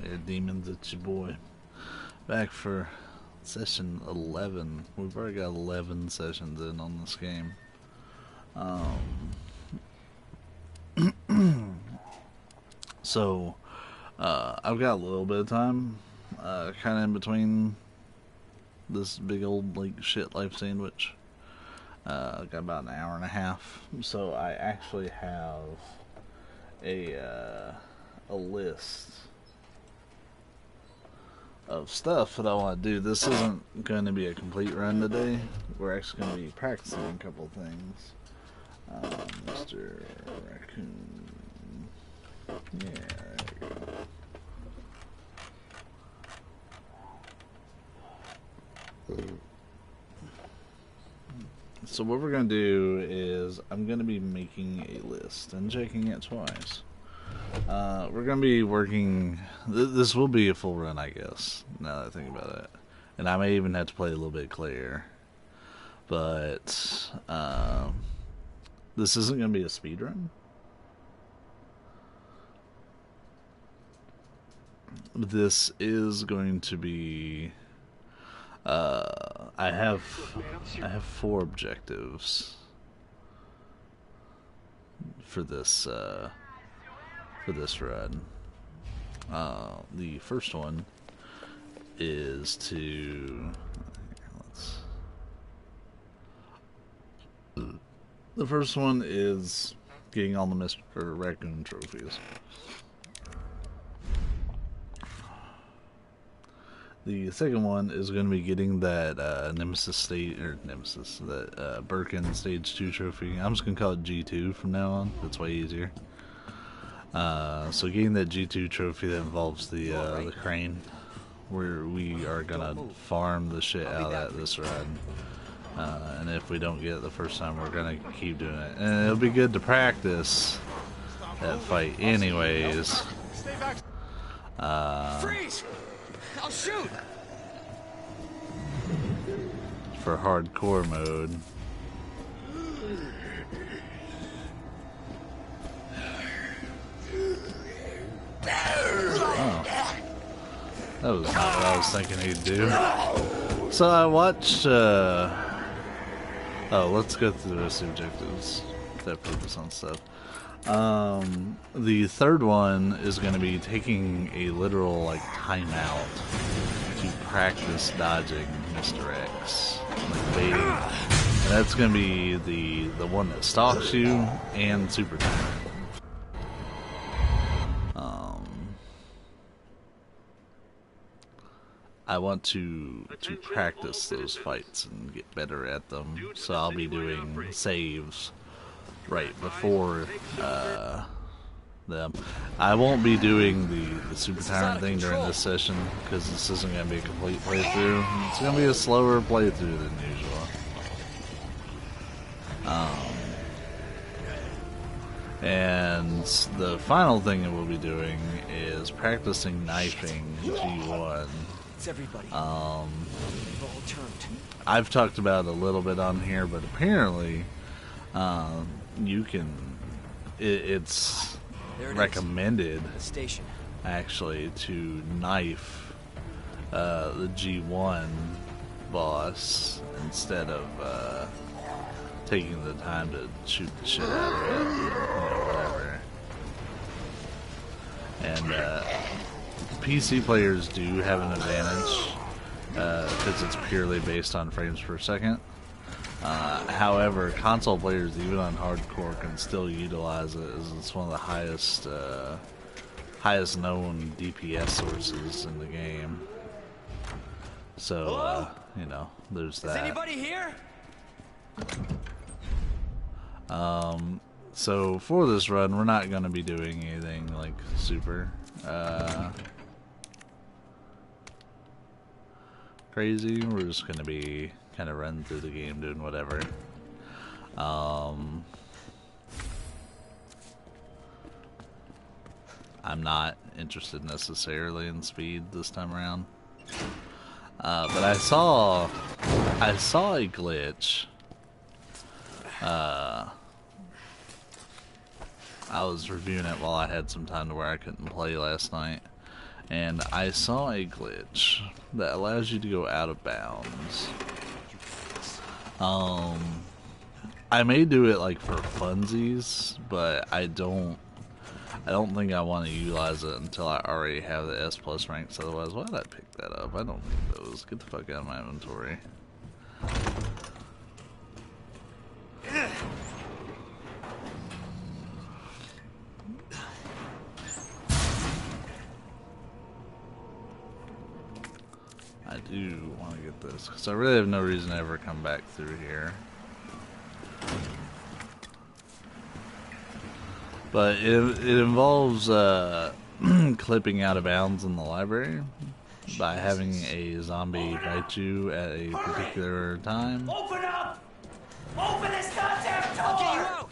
Yeah, Demons, it's your boy. Back for session 11. We've already got 11 sessions in on this game. I've got a little bit of time, kind of in between this big old like shit life sandwich. Got about an hour and a half, so I actually have a list of stuff that I want to do. This isn't going to be a complete run today. We're actually going to be practicing a couple things. Mr. Raccoon. Yeah, there you go. So what we're going to do is I'm going to be making a list and checking it twice. We're going to be working... This will be a full run, I guess, now that I think about it. And I may even have to play a little bit clear. But this isn't going to be a speed run. This is going to be... I have 4 objectives for this run. The first one is to the first one is getting all the Mr. Raccoon trophies. The second one is going to be getting that that Birkin Stage 2 trophy. I'm just going to call it G2 from now on. That's way easier. So getting that G2 trophy that involves the crane, where we are going to farm the shit out of that this run. And if we don't get it the first time, we're going to keep doing it. And it'll be good to practice that fight anyways. Freeze! I'll shoot! For hardcore mode. Oh. That was not what I was thinking he'd do. So I watched, oh, let's go through the rest of the objectives. That focus on stuff. The third one is going to be taking a literal, like, timeout to practice dodging Mr. X. Like, baiting. And that's going to be the one that stalks you and Super Tyrant. I want to practice those fights and get better at them, so I'll be doing saves right before them. I won't be doing the Super Tyrant thing during this session, because this isn't going to be a complete playthrough. It's going to be a slower playthrough than usual. And the final thing that we'll be doing is practicing knifing G1. Everybody. I've talked about it a little bit on here, but apparently you can, it's recommended actually to knife the G1 boss instead of taking the time to shoot the shit out of it, whatever. And PC players do have an advantage because it's purely based on frames per second. However, console players, even on hardcore, can still utilize it, as it's one of the highest known DPS sources in the game. So, you know, there's that. Is anybody here? So for this run, we're not going to be doing anything like super crazy. We're just going to be kind of running through the game doing whatever. I'm not interested necessarily in speed this time around. But I saw a glitch. I was reviewing it while I had some time to where I couldn't play last night, and I saw a glitch that allows you to go out of bounds. I may do it like for funsies, but I don't think I want to utilize it until I already have the S plus ranks. Otherwise, why did I pick that up? I don't need those. Get the fuck out of my inventory. I do want to get this because I really have no reason to ever come back through here. But it involves clipping out of bounds in the library by having a zombie bite you at a particular time. Open up! Open this goddamn door! I'll get you out!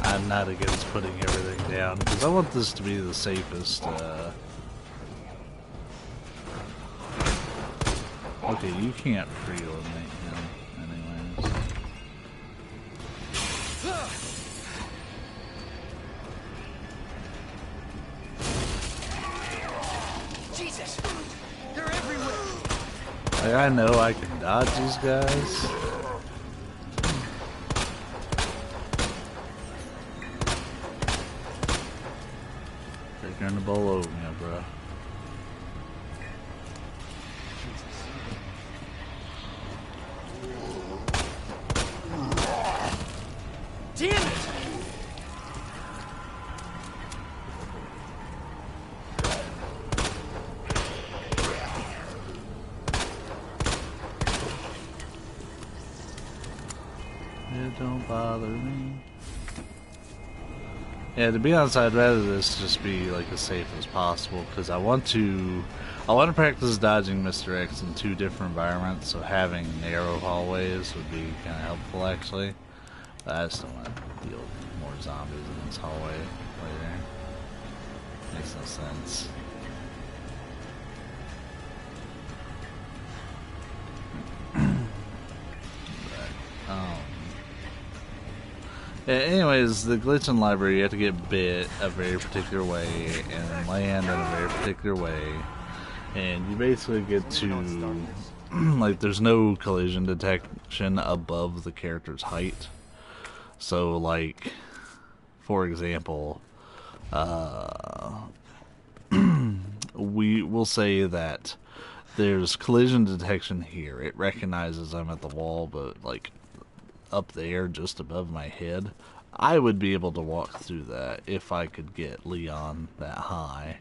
I'm not against putting everything down because I want this to be the safest. Okay, you can't pre-eliminate him, anyways. Jesus! They're everywhere! Like, I know I can dodge these guys. They're gonna bowl over me, bro. Damn it! It don't bother me. Yeah, to be honest, I'd rather this just be like as safe as possible because I want to practice dodging Mr. X in 2 different environments. So having narrow hallways would be kind of helpful, actually. But I just don't want to deal with more zombies in this hallway later. Makes no sense. Yeah, anyways, the glitch in library, you have to get bit a very particular way and land in a very particular way. And you basically get to, like, there's no collision detection above the character's height. So, like, for example, we will say that there's collision detection here. It recognizes I'm at the wall, but, like, up there just above my head, I would be able to walk through that if I could get Leon that high.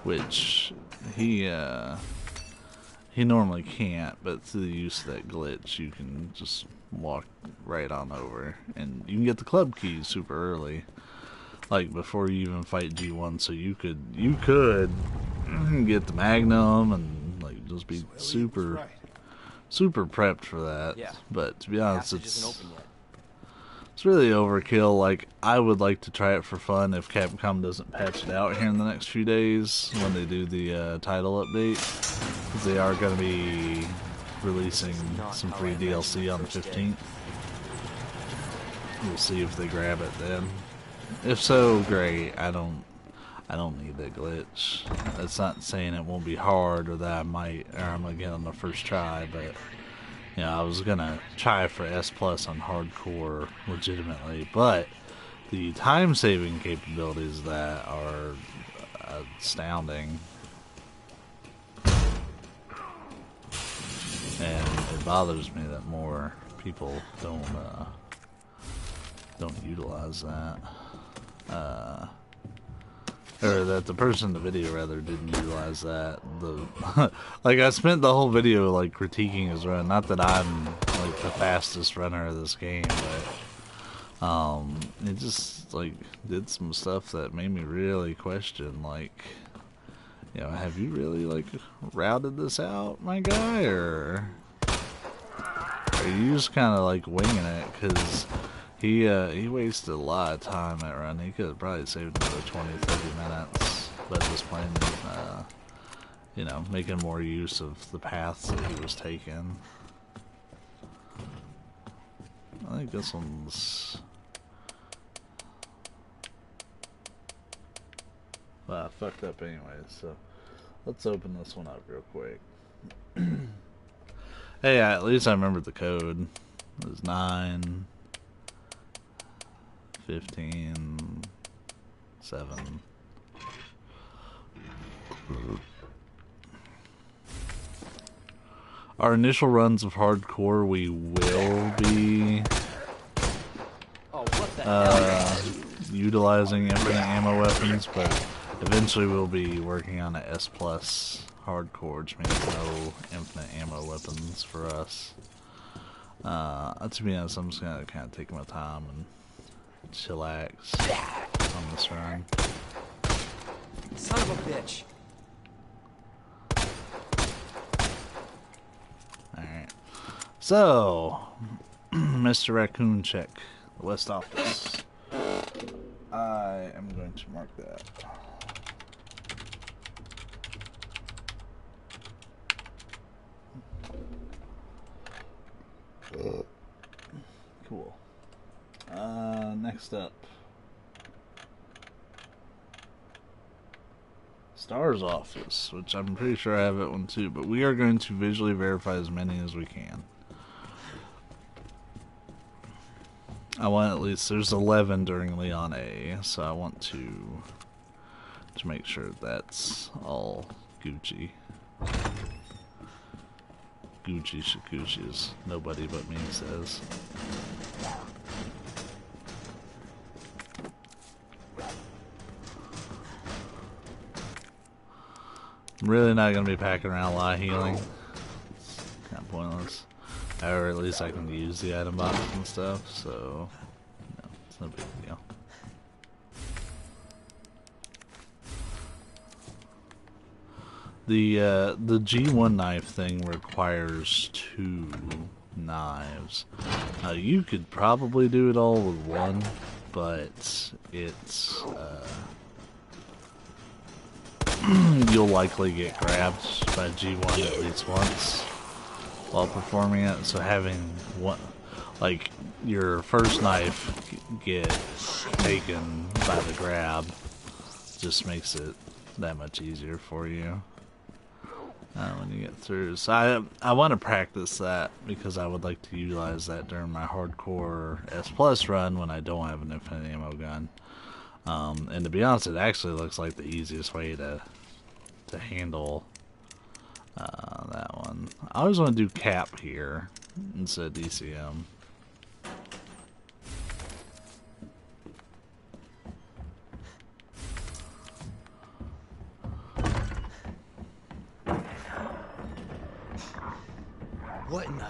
Which he normally can't, but through the use of that glitch you can just walk right on over, and you can get the club keys super early, like before you even fight G1, so you could get the Magnum and like just be super prepped for that. Yeah. But to be honest, Passage isn't open yet. it's really overkill. Like, I would like to try it for fun if Capcom doesn't patch it out here in the next few days when they do the title update, because they are going to be releasing some free DLC on the 15th. We'll see if they grab it then. If so, great. I don't need that glitch. That's not saying it won't be hard or that I'm gonna get on the first try, but you know, I was gonna try for S Plus on hardcore legitimately, but the time saving capabilities of that are astounding. And it bothers me that more people don't utilize that. Or that the person in the video rather didn't utilize that. Like, I spent the whole video like critiquing his run. Not that I'm like the fastest runner of this game, but It just like did some stuff that made me really question, like, you know, have you really like routed this out, my guy, or are you just kind of like winging it? Because he wasted a lot of time that run. He could have probably saved another 20-30 minutes by just playing, you know, making more use of the paths that he was taking. I think this one's... Well, I fucked up anyway, so let's open this one up real quick. Hey, at least I remembered the code. It was 9, 15, 7. Our initial runs of hardcore, we will be utilizing infinite ammo weapons, but eventually we'll be working on a S+ hardcore, which means no infinite ammo weapons for us. To be honest, I'm just gonna kind of take my time and chillax on this run. Son of a bitch. Alright. So, Mr. Raccoon check, the West Office. I am going to mark that. Cool. Next up. Star's Office, which I'm pretty sure I have that one too, but we are going to visually verify as many as we can. I want at least, there's 11 during Leon A, so I want to make sure that's all Gucci. Gucci Shakushi, as nobody but me says. I'm really not going to be packing around a lot of healing. It's kind of pointless. Or at least I can use the item box and stuff, so no, it's no big deal. The G1 knife thing requires 2 knives. You could probably do it all with one, but it's you'll likely get grabbed by G1 at least once while performing it, so having one, like your first knife get taken by the grab, just makes it that much easier for you when you get through. So I want to practice that because I would like to utilize that during my hardcore S+ run when I don't have an infinite ammo gun. And to be honest, it actually looks like the easiest way to handle that one. I always want to do cap here instead of DCM. What in the...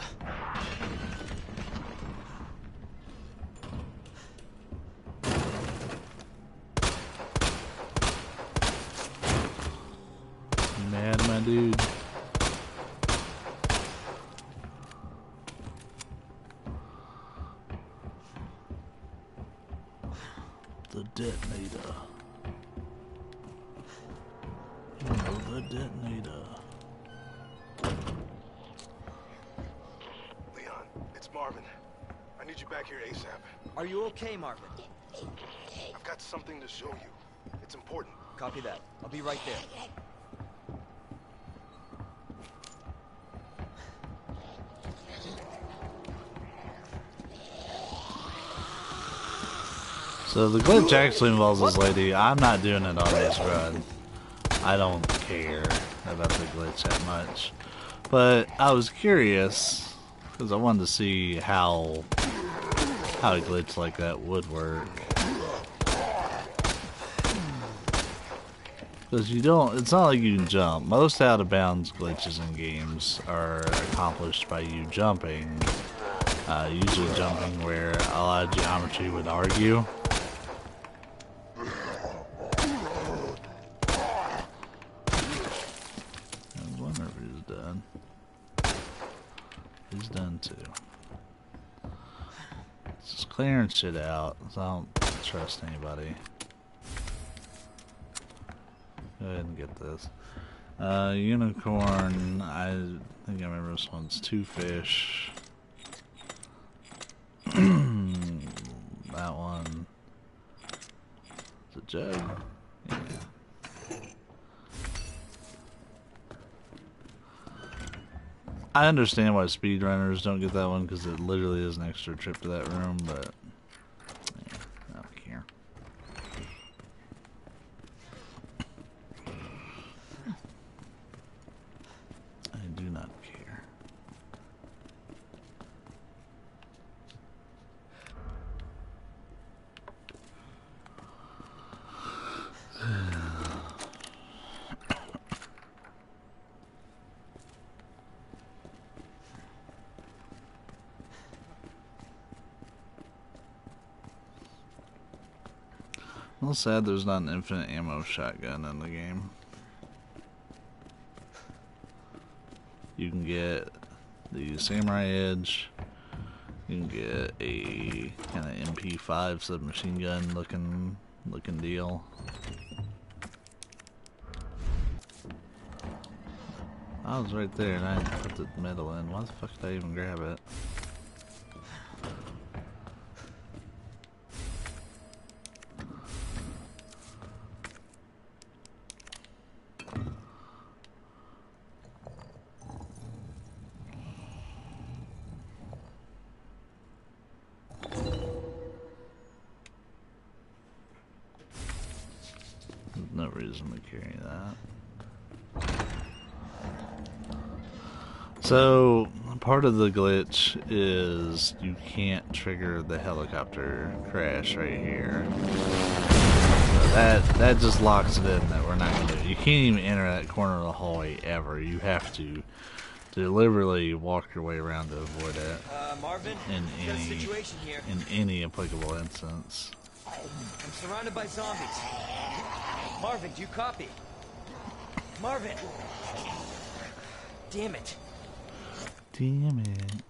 Mad, my dude. The detonator. You know the detonator. Leon, it's Marvin. I need you back here ASAP. Are you okay, Marvin? I've got something to show you. It's important. Copy that. I'll be right there. So the glitch actually involves this lady. I'm not doing it on this run. I don't care about the glitch that much. But I was curious because I wanted to see how a glitch like that would work. Because you don't, it's not like you can jump. Most out of bounds glitches in games are accomplished by you jumping usually jumping where a lot of geometry would argue. I wonder if he's done. He's done too. Just clearing shit out, so I don't trust anybody. Go ahead and get this. Unicorn, I think I remember this one's 2 fish. That one. Is it jug? Yeah. I understand why speedrunners don't get that one because it literally is an extra trip to that room, but yeah, I don't care. I do not care. A little sad there's not an infinite ammo shotgun in the game. You can get the Samurai Edge, you can get a kind of MP5 submachine gun looking deal. I was right there and I didn't put the metal in. Why the fuck did I even grab it? There's no reason to carry that. So, part of the glitch is you can't trigger the helicopter crash right here. So that just locks it in that we're not going to do it. You can't even enter that corner of the hallway ever. You have to deliberately walk your way around to avoid it. Marvin, got a situation here. In any applicable instance. I'm surrounded by zombies. Marvin, do you copy? Marvin! Damn it. Damn it.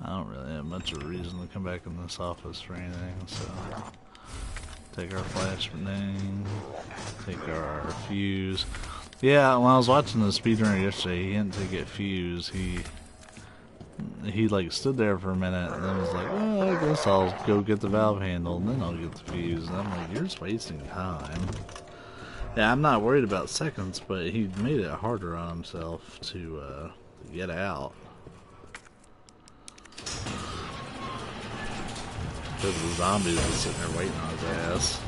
I don't really have much of a reason to come back in this office for anything, so take our flashbang, take our fuse. Yeah, when I was watching the speedrunner yesterday, he didn't take it fuse. He like stood there for a minute and then was like, oh, I guess I'll go get the valve handle and then I'll get the fuse. And I'm like, you're just wasting time. Yeah, I'm not worried about seconds, but he made it harder on himself to get out. Because the zombies were sitting there waiting on his ass.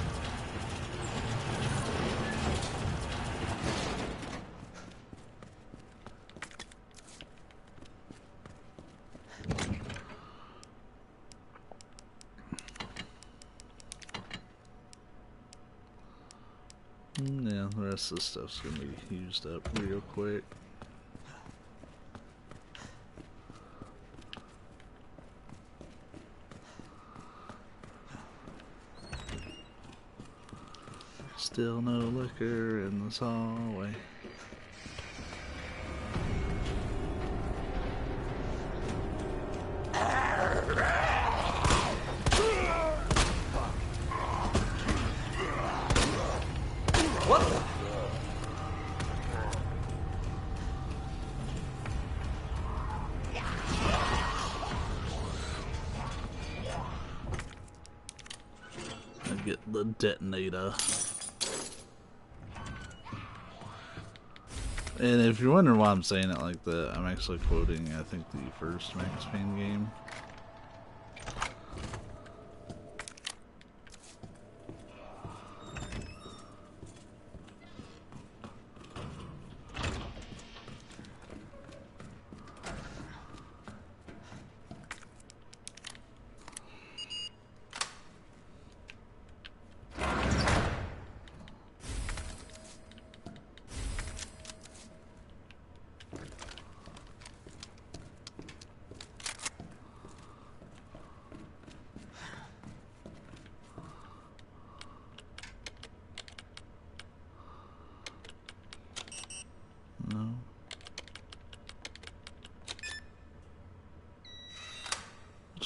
Yeah, the rest of the stuff's gonna be used up real quick. Still no liquor in this hallway. What the? I get the detonator. And if you're wondering why I'm saying it like that, I'm actually quoting, I think, the first Max Payne game.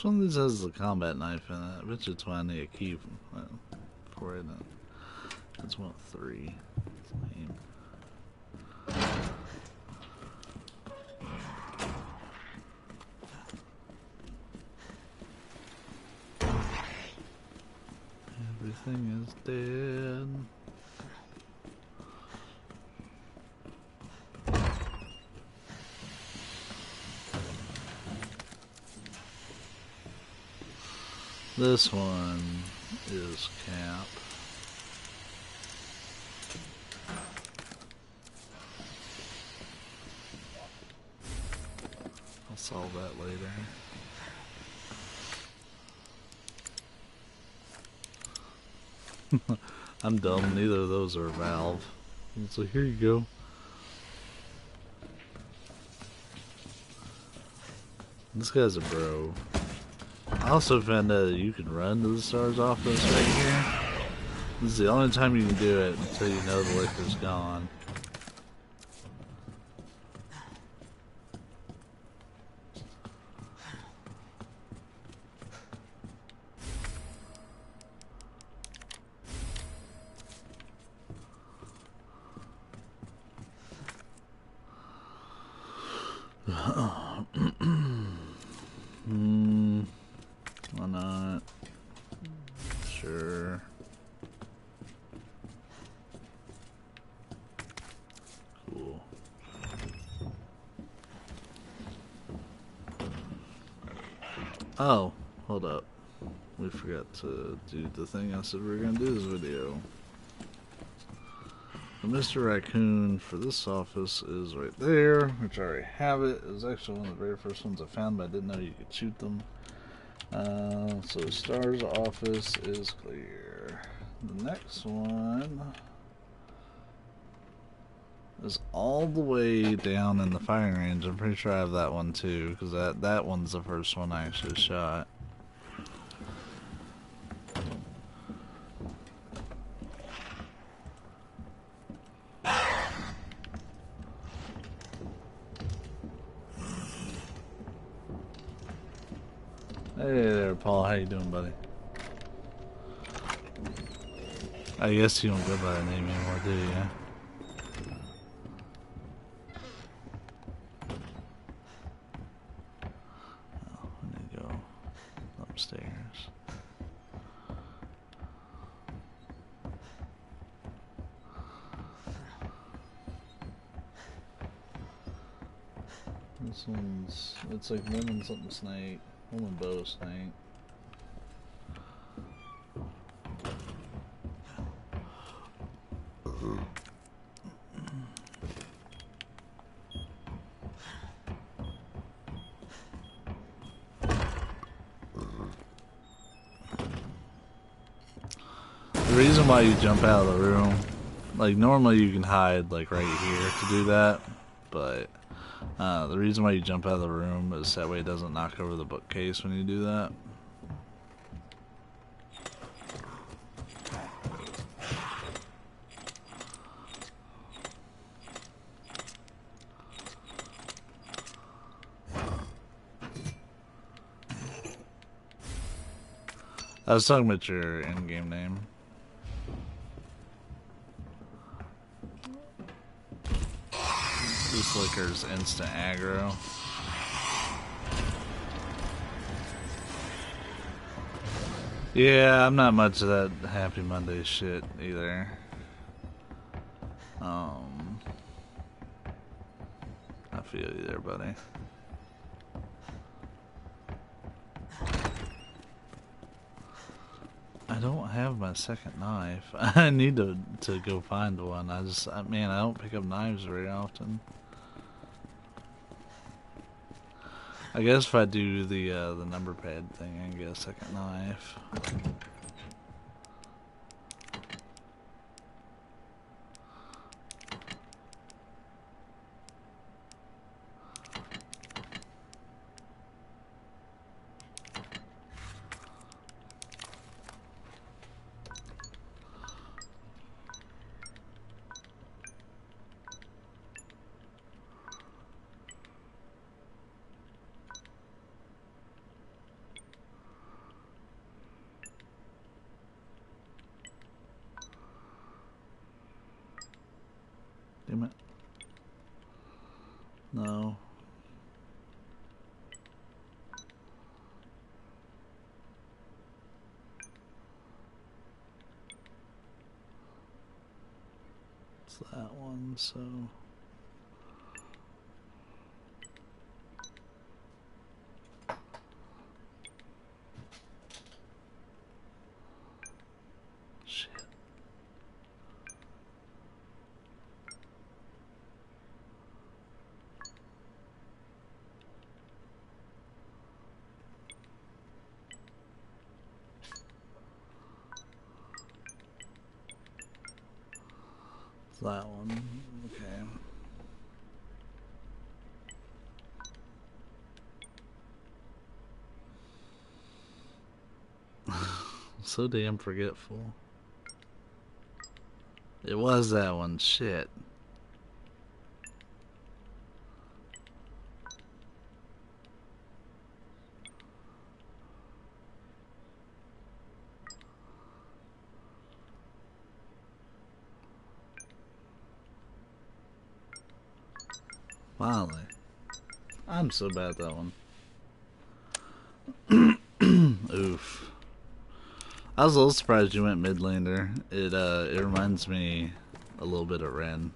Which one of these has the combat knife in it? I bet you it's why I need a key for it. That's one of 3. Lame. Everything is dead. This one is Cap. I'll solve that later. I'm dumb, neither of those are Valve. It's like, here you go. This guy's a bro. I also found out that you can run to the STARS office right here. This is the only time you can do it until you know the liquor's gone. Why not? Sure. Cool. Oh, hold up. We forgot to do the thing I said we were gonna do this video. The Mr. Raccoon for this office is right there, which I already have it. It was actually one of the very first ones I found, but I didn't know you could shoot them. So STARS office is clear. The next one is all the way down in the firing range. I'm pretty sure I have that one too, because that one's the first one I actually shot. Hey there, Paul. How you doing, buddy? I guess you don't go by that name anymore, do you? Oh, I need to go upstairs. This one's, it's like lemon something snake. Lemon bow snake. The reason why you jump out of the room, like normally you can hide like right here to do that, but the reason why you jump out of the room is that way it doesn't knock over the bookcase when you do that. I was talking about your in-game name. This liquor's instant aggro. Yeah, I'm not much of that Happy Monday shit either. I feel you there, buddy. I don't have my second knife. I need to go find one. Man, I don't pick up knives very often. I guess if I do the number pad thing, I can get a second knife. It's that one, so... Shit. It's that one, okay. So damn forgetful. It was that one, shit. Finally. I'm so bad at that one. Oof. I was a little surprised you went mid-lander. It reminds me a little bit of Ren.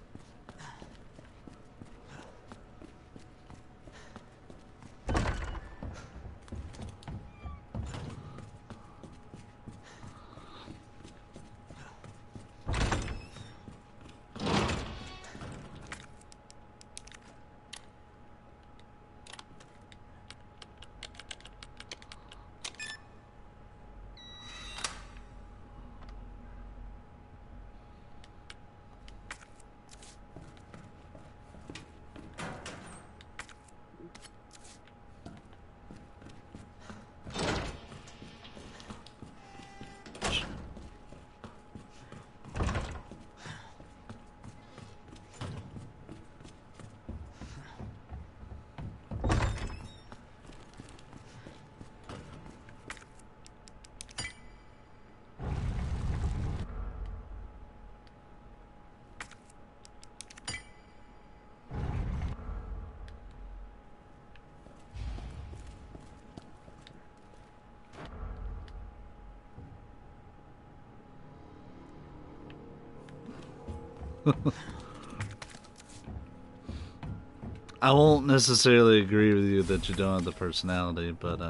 I won't necessarily agree with you that you don't have the personality, but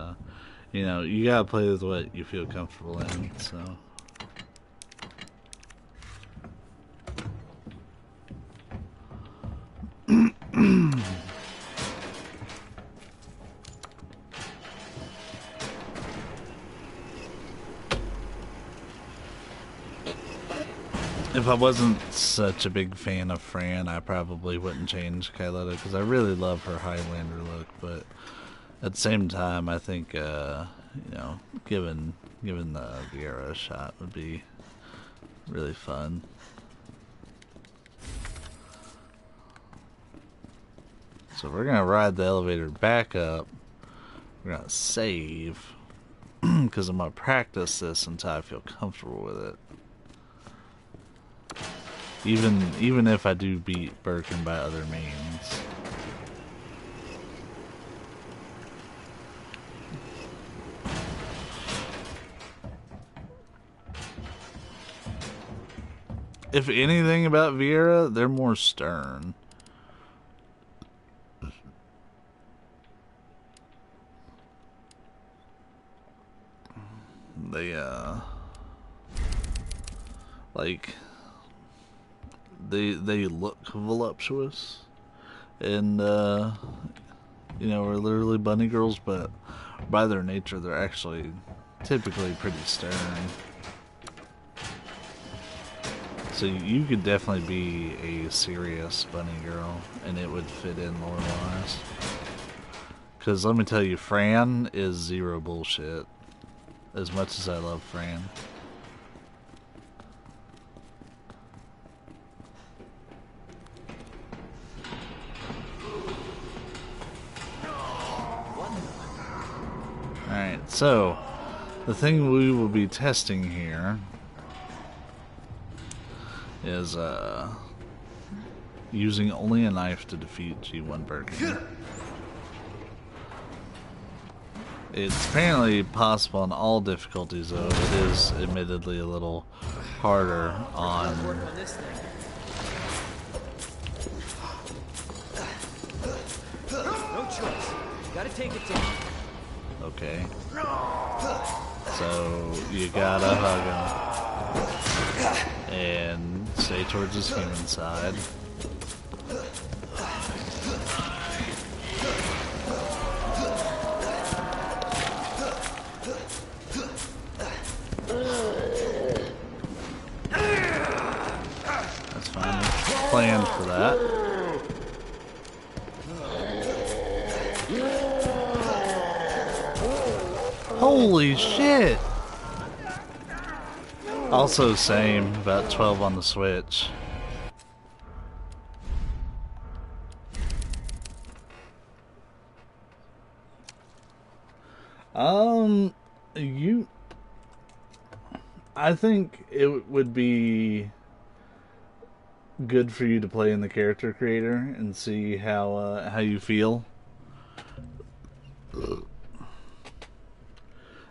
you know, you gotta play with what you feel comfortable in, so. If I wasn't such a big fan of Fran, I probably wouldn't change Kyletta because I really love her Highlander look. But at the same time, I think you know, giving the Viera a shot would be really fun. So we're gonna ride the elevator back up. We're gonna save because I'm gonna practice this until I feel comfortable with it. Even if I do beat Birkin by other means. If anything about Viera, they're more stern. They like they look voluptuous and you know, are literally bunny girls, but by their nature they're actually typically pretty stern. So you could definitely be a serious bunny girl and it would fit in lore-wise. Because let me tell you, Fran is zero bullshit. As much as I love Fran. Alright, so the thing we will be testing here is using only a knife to defeat G1 Birkin. It's apparently possible on all difficulties, though. It is admittedly a little harder on take it down. Okay. So you gotta hug him and stay towards his human side. That's fine. Planned for that. Holy shit! Also same, about 12 on the Switch. I think it would be good for you to play in the character creator and see how you feel.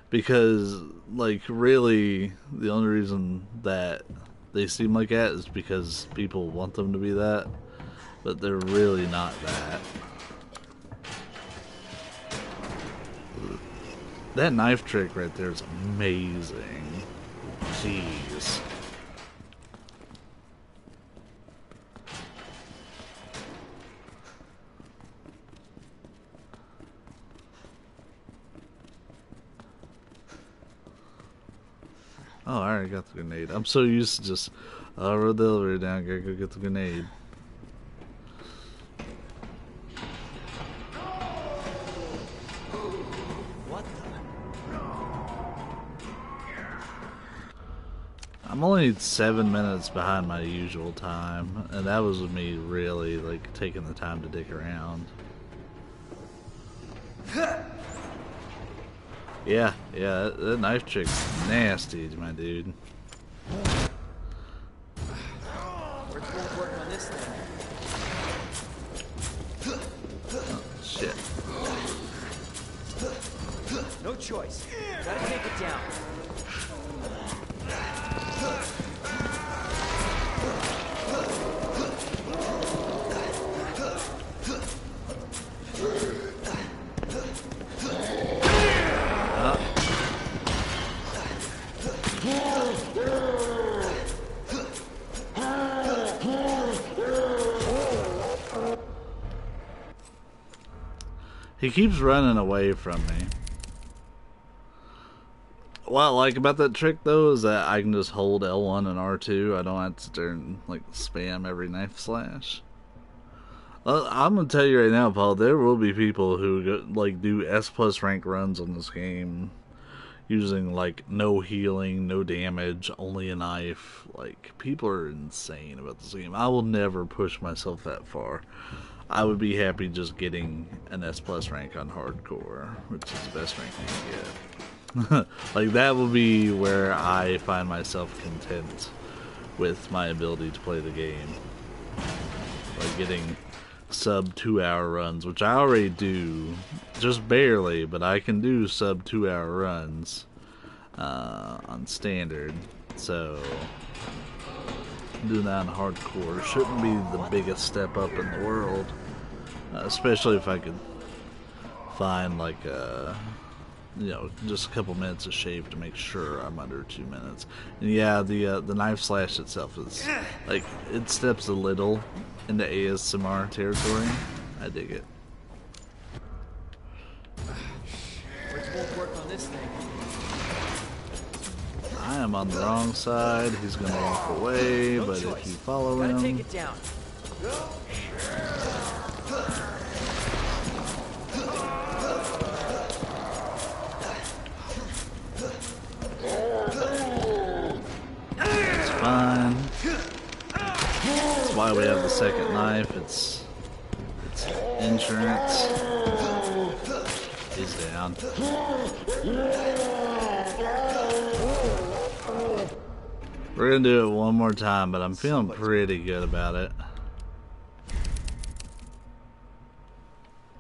Because, like, really, the only reason that they seem like that is because people want them to be that, but they're really not that. That knife trick right there is amazing. Jeez. Oh, I already got the grenade. I'm so used to just, I rode the elevator down, gotta go get the grenade. What the? I'm only 7 minutes behind my usual time, and that was with me really, like, taking the time to dig around. Yeah, that knife trick's nasty, my dude. We're both working on this thing. Oh, shit. No choice. Gotta take it down. He keeps running away from me. What I like about that trick, though, is that I can just hold L1 and R2. I don't have to sit there and, like, spam every knife slash. I'm gonna tell you right now, Paul, there will be people who, like, do S+ rank runs on this game using, like, no healing, no damage, only a knife. Like, people are insane about this game. I will never push myself that far. I would be happy just getting an S+ rank on hardcore, which is the best rank you can get. Like, that will be where I find myself content with my ability to play the game. Like, getting sub 2 hour runs, which I already do, just barely, but I can do sub 2 hour runs on standard, so doing that on hardcore shouldn't be the biggest step up in the world, especially if I could find, like, you know, just a couple minutes of shave to make sure I'm under 2 minutes. And yeah, the knife slash itself is, like, it steps a little into ASMR territory. I dig it. Let's both work on this thing. I am on the wrong side. He's gonna walk away, No but choice. if you follow Gotta take him, it down. it's fine. That's why we have the second knife. It's insurance. He's down. We're gonna do it one more time, but I'm feeling pretty good about it.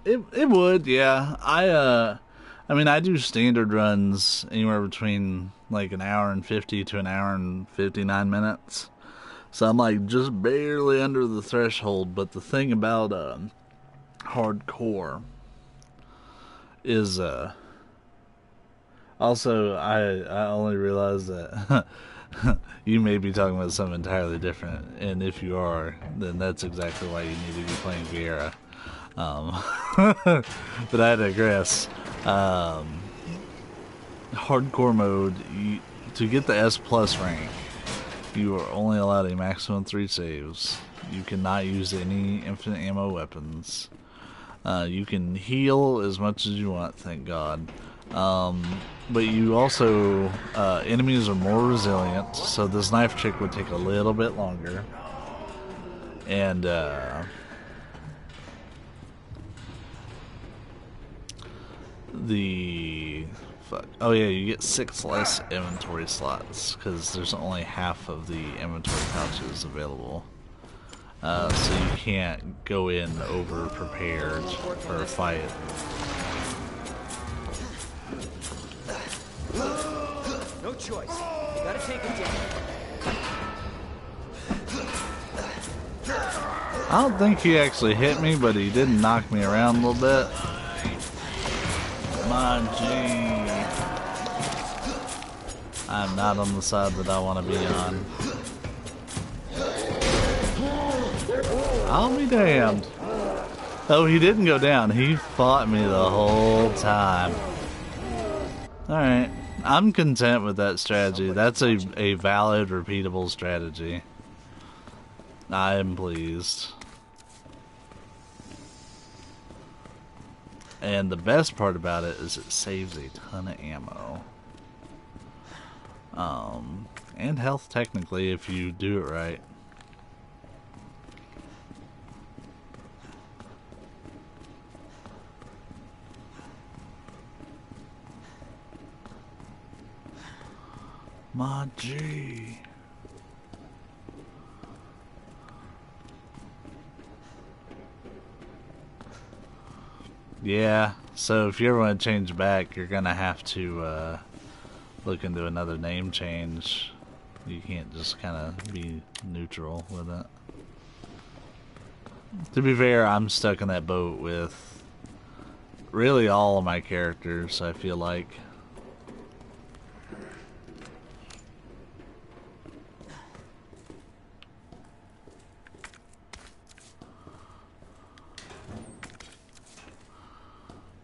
It would, yeah. I mean, I do standard runs anywhere between like an hour and 50 to an hour and 59 minutes. So I'm like just barely under the threshold, but the thing about hardcore is also I only realized that you may be talking about something entirely different, and if you are, then that's exactly why you need to be playing Vieira. But I digress. Hardcore mode, to get the S plus rank, you are only allowed a maximum 3 saves. You cannot use any infinite ammo weapons. You can heal as much as you want, thank God. But you also, enemies are more resilient, so this knife trick would take a little bit longer. And, oh yeah, you get 6 less inventory slots, because there's only half of the inventory pouches available. So you can't go in over prepared for a fight. No choice. You gotta take it down. I don't think he actually hit me, but he did knock me around a little bit. My G. I'm not on the side that I want to be on. I'll be damned. Oh, he didn't go down. He fought me the whole time. Alright. I'm content with that strategy. That's a valid, repeatable strategy. I am pleased. And the best part about it is it saves a ton of ammo. And health, technically, if you do it right. My G. Yeah, so if you ever want to change back, you're gonna have to look into another name change. You can't just kind of be neutral with it. To be fair, I'm stuck in that boat with really all of my characters, I feel like.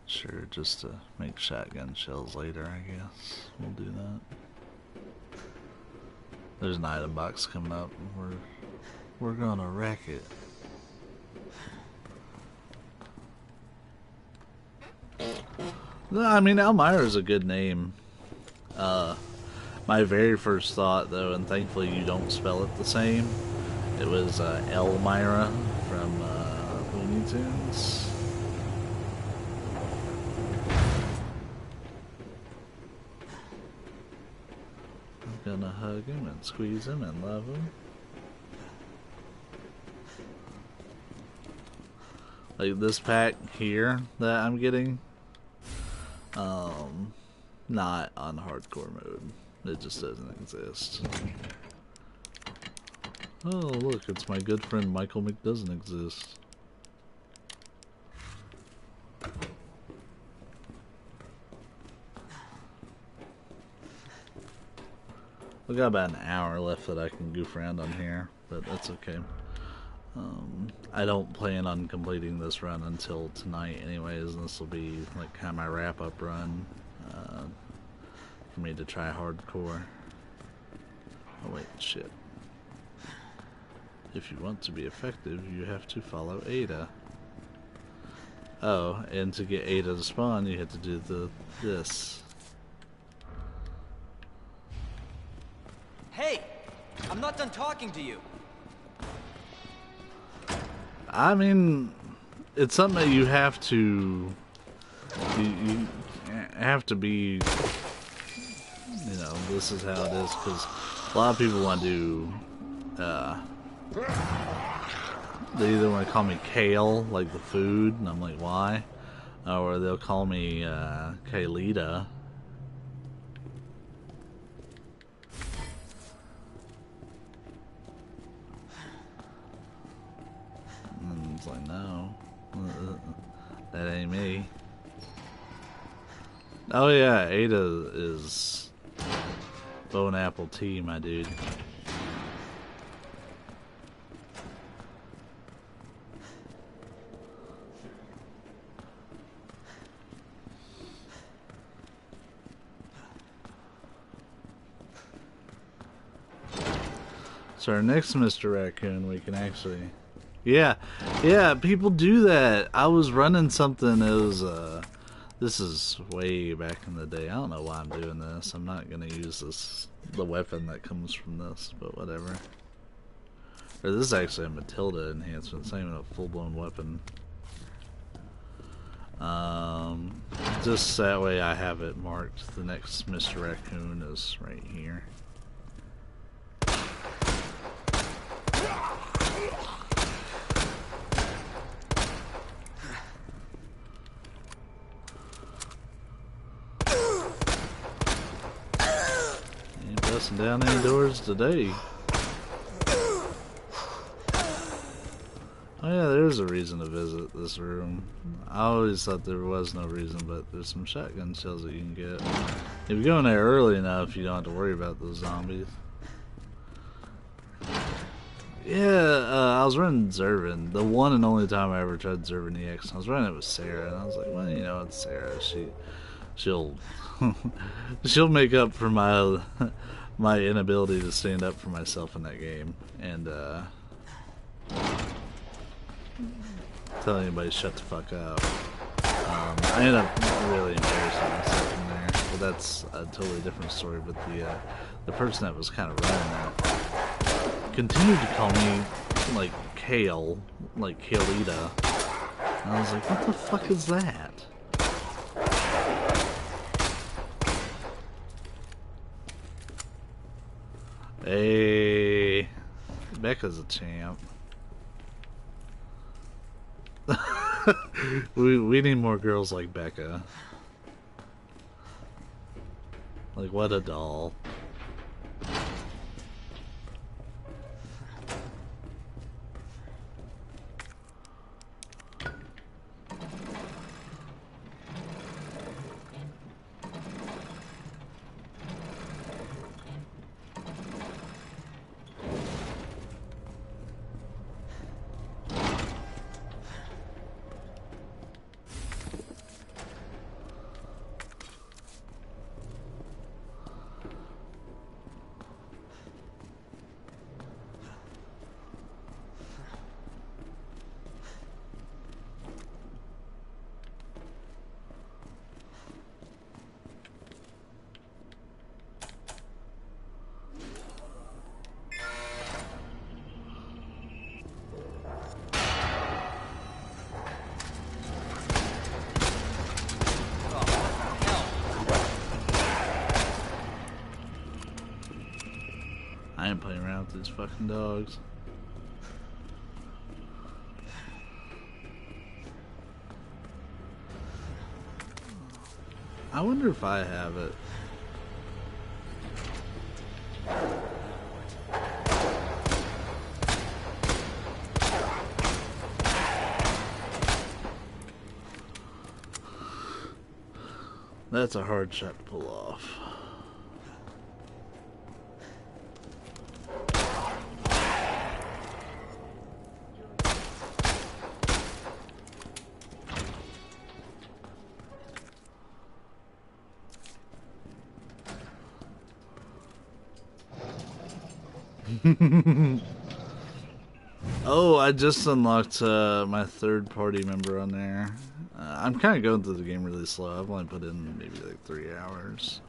Sure, just to make shotgun shells later, I guess. We'll do that. There's an item box coming up. We're gonna wreck it. I mean, Elmira's a good name. My very first thought, though, and thankfully you don't spell it the same, it was Elmira from Looney Tunes. I'm gonna hug him and squeeze him and love him. Like this pack here that I'm getting, not on hardcore mode. It just doesn't exist. Oh look, it's my good friend Michael McDoesn't exist. We've got about an hour left that I can goof around on here, but that's okay. I don't plan on completing this run until tonight anyways, and this will be like kind of my wrap-up run for me to try hardcore. Oh wait, shit. If you want to be effective, you have to follow Ada. Oh, and to get Ada to spawn, you have to do this. Hey! I'm not done talking to you. I mean, it's something that you have to... You have to be... You know, this is how it is, because a lot of people want to do... they either want to call me Kale, like the food, and I'm like, why? Or they'll call me Kaelita. And it's like, no, that ain't me. Oh yeah, Ada is bone apple tea, my dude. So our next Mr. Raccoon, we can actually... Yeah, people do that. I was running something, it was, this is way back in the day. I don't know why I'm doing this. I'm not gonna use the weapon that comes from this, but whatever. Or this is actually a Matilda enhancement, it's not even a full-blown weapon. Just that way I have it marked. The next Mr. Raccoon is right here. Busting down any doors today. Oh yeah, there's a reason to visit this room. I always thought there was no reason, but there's some shotgun shells that you can get. If you go in there early enough, you don't have to worry about those zombies. Yeah, I was running Zervin. The one and only time I ever tried Zervin EX. I was running it with Sarah, and I was like, well, you know, it's Sarah. She'll she'll make up for my my inability to stand up for myself in that game, and tell anybody shut the fuck up. I ended up really embarrassing myself in there, but that's a totally different story. But the person that was kind of running that continued to call me like Kale, like Kaleida, and I was like, what the fuck is that? Hey, Becca's a champ. we need more girls like Becca. Like, what a doll. I ain't playing around with these fucking dogs. I wonder if I have it. That's a hard shot to pull off. Oh, I just unlocked my third party member on there. I'm kind of going through the game really slow. I've only put in maybe like 3 hours.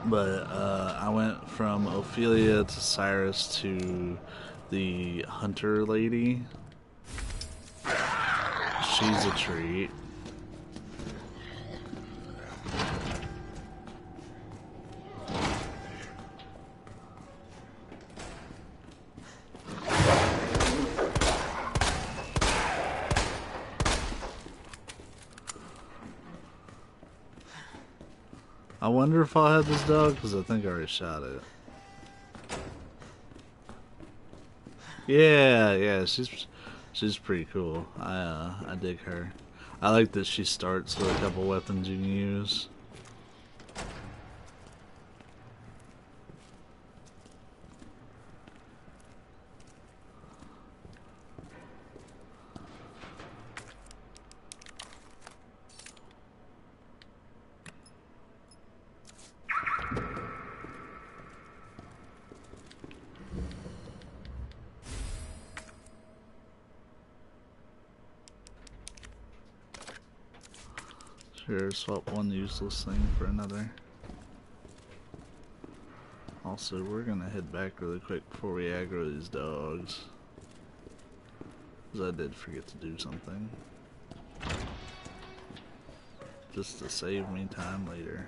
But I went from Ophelia to Cyrus to the hunter lady. She's a treat. I wonder if I'll have this dog, because I think I already shot it. Yeah, she's pretty cool. I dig her. I like that she starts with a couple weapons you can use. Sure, swap one useless thing for another. Also, we're gonna head back really quick before we aggro these dogs. Because I did forget to do something. Just to save me time later.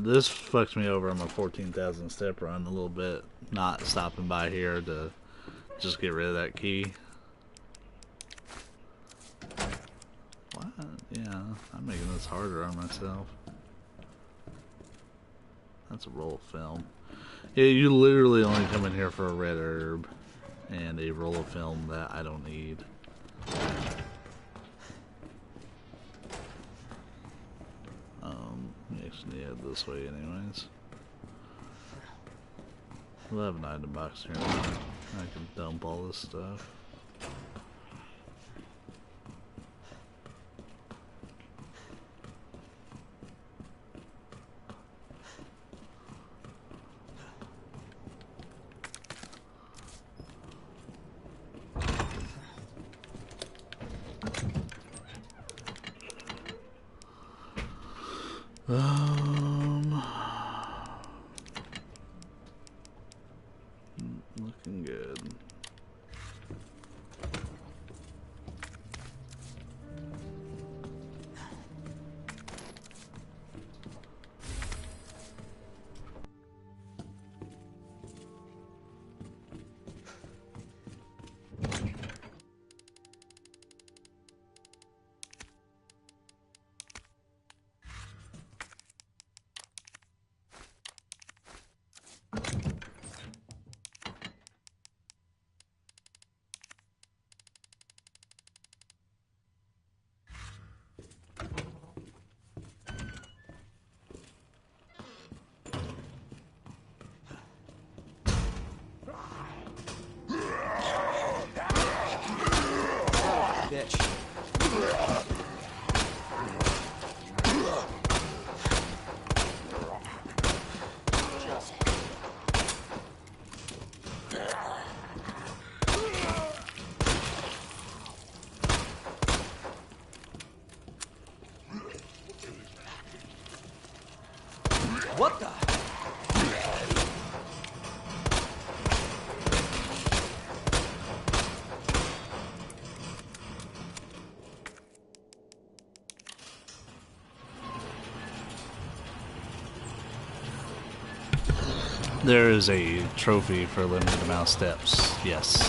This fucks me over on my 14,000 step run a little bit. Not stopping by here to just get rid of that key. What? Yeah, I'm making this harder on myself. That's a roll of film. Yeah, you literally only come in here for a red herb and a roll of film that I don't need. We actually head this way anyways. We'll have an item box here in a minute. I can dump all this stuff. Looking good. Bitch. What the? There is a trophy for a limited amount of steps, yes.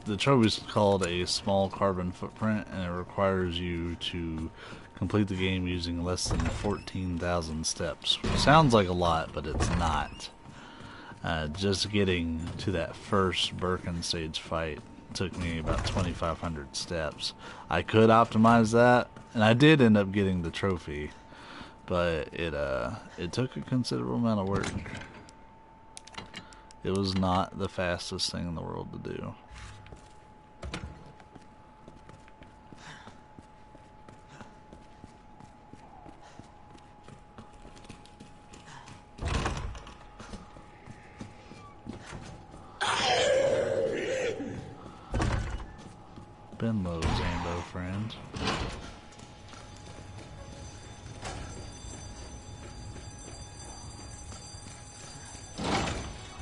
The trophy is called a small carbon footprint, and it requires you to complete the game using less than 14,000 steps. Which sounds like a lot, but it's not. Just getting to that first Birkin stage fight took me about 2,500 steps. I could optimize that, and I did end up getting the trophy. But it took a considerable amount of work. It was not the fastest thing in the world to do. Been low, Zambo friend.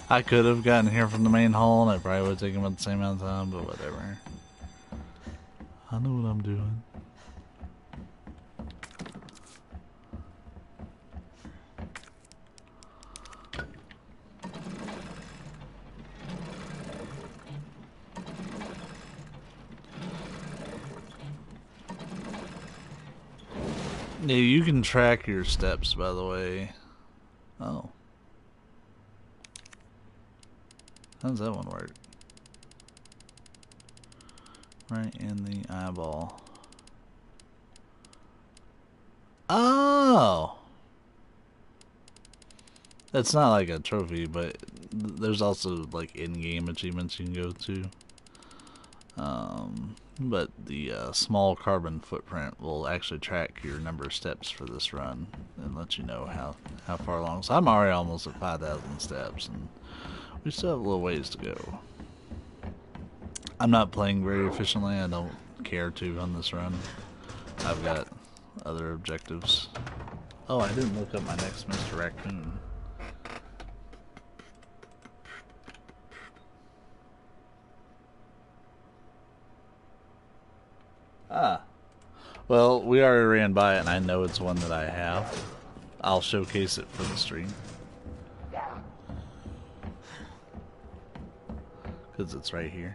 I could have gotten here from the main hall, and it probably would have taken about the same amount of time, but whatever. I know what I'm doing. Yeah, you can track your steps, by the way. Oh, How does that one work? Right in the eyeball. Oh! It's not like a trophy, but there's also like in-game achievements you can go to. But the small carbon footprint will actually track your number of steps for this run and let you know how far along. So I'm already almost at 5,000 steps, and we still have a little ways to go. I'm not playing very efficiently. I don't care to on this run. I've got other objectives. Oh, I didn't look up my next Mr. Raccoon. Ah. Well, we already ran by it, and I know it's one that I have. I'll showcase it for the stream. Because it's right here.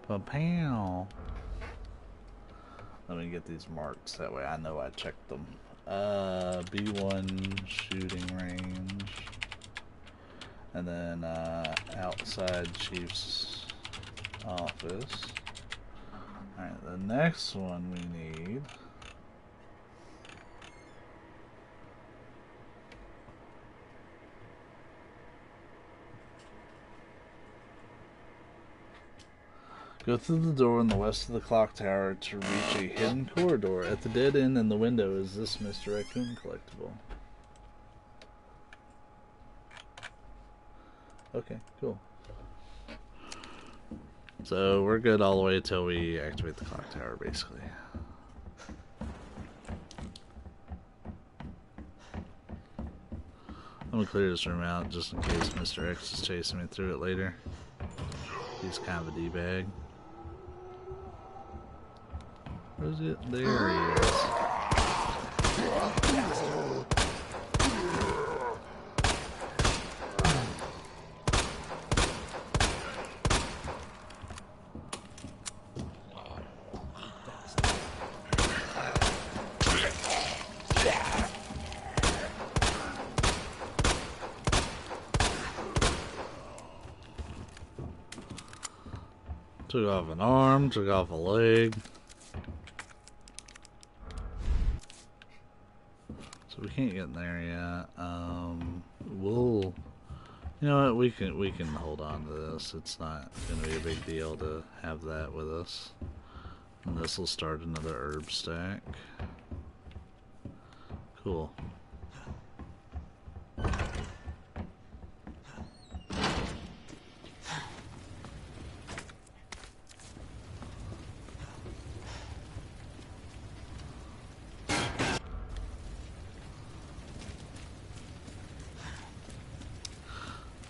Pa-pow. Let me get these marks, that way I know I checked them. B1 shooting range. And then outside Chief's office. Alright, the next one we need. Go through the door on the west of the clock tower to reach a hidden corridor. At the dead end in the window is this Mr. Raccoon collectible. Okay, cool. So we're good all the way until we activate the clock tower, basically. I'm gonna clear this room out just in case Mr. X is chasing me through it later. He's kind of a D-bag. Where is it? There he is. Took off an arm, took off a leg. So we can't get in there yet. We'll, you know what, we can hold on to this. It's not gonna be a big deal to have that with us. And this will start another herb stack. Cool.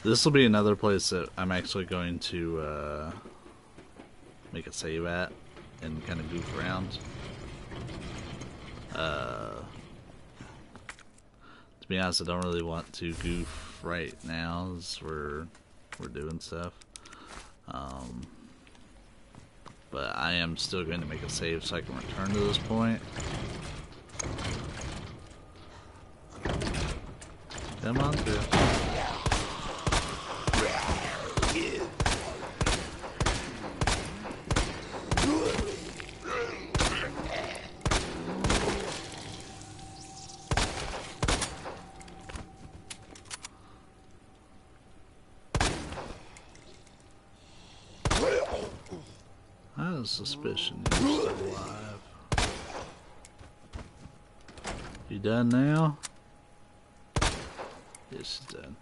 This will be another place that I'm actually going to make a save at and kind of goof around. To be honest, I don't really want to goof right now as we're doing stuff. But I am still going to make a save so I can return to this point. Come on through. I have a suspicion you're still alive. You done now? Yes, she's done.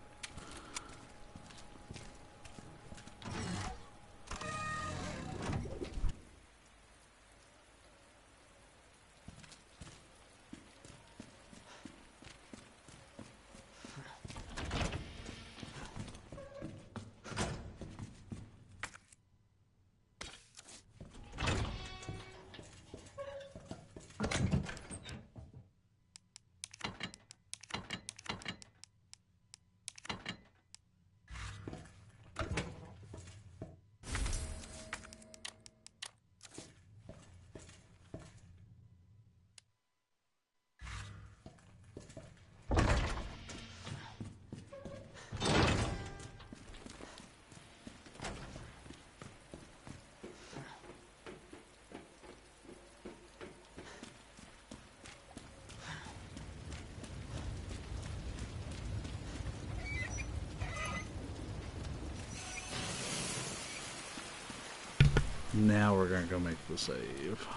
Now we're gonna go make the save.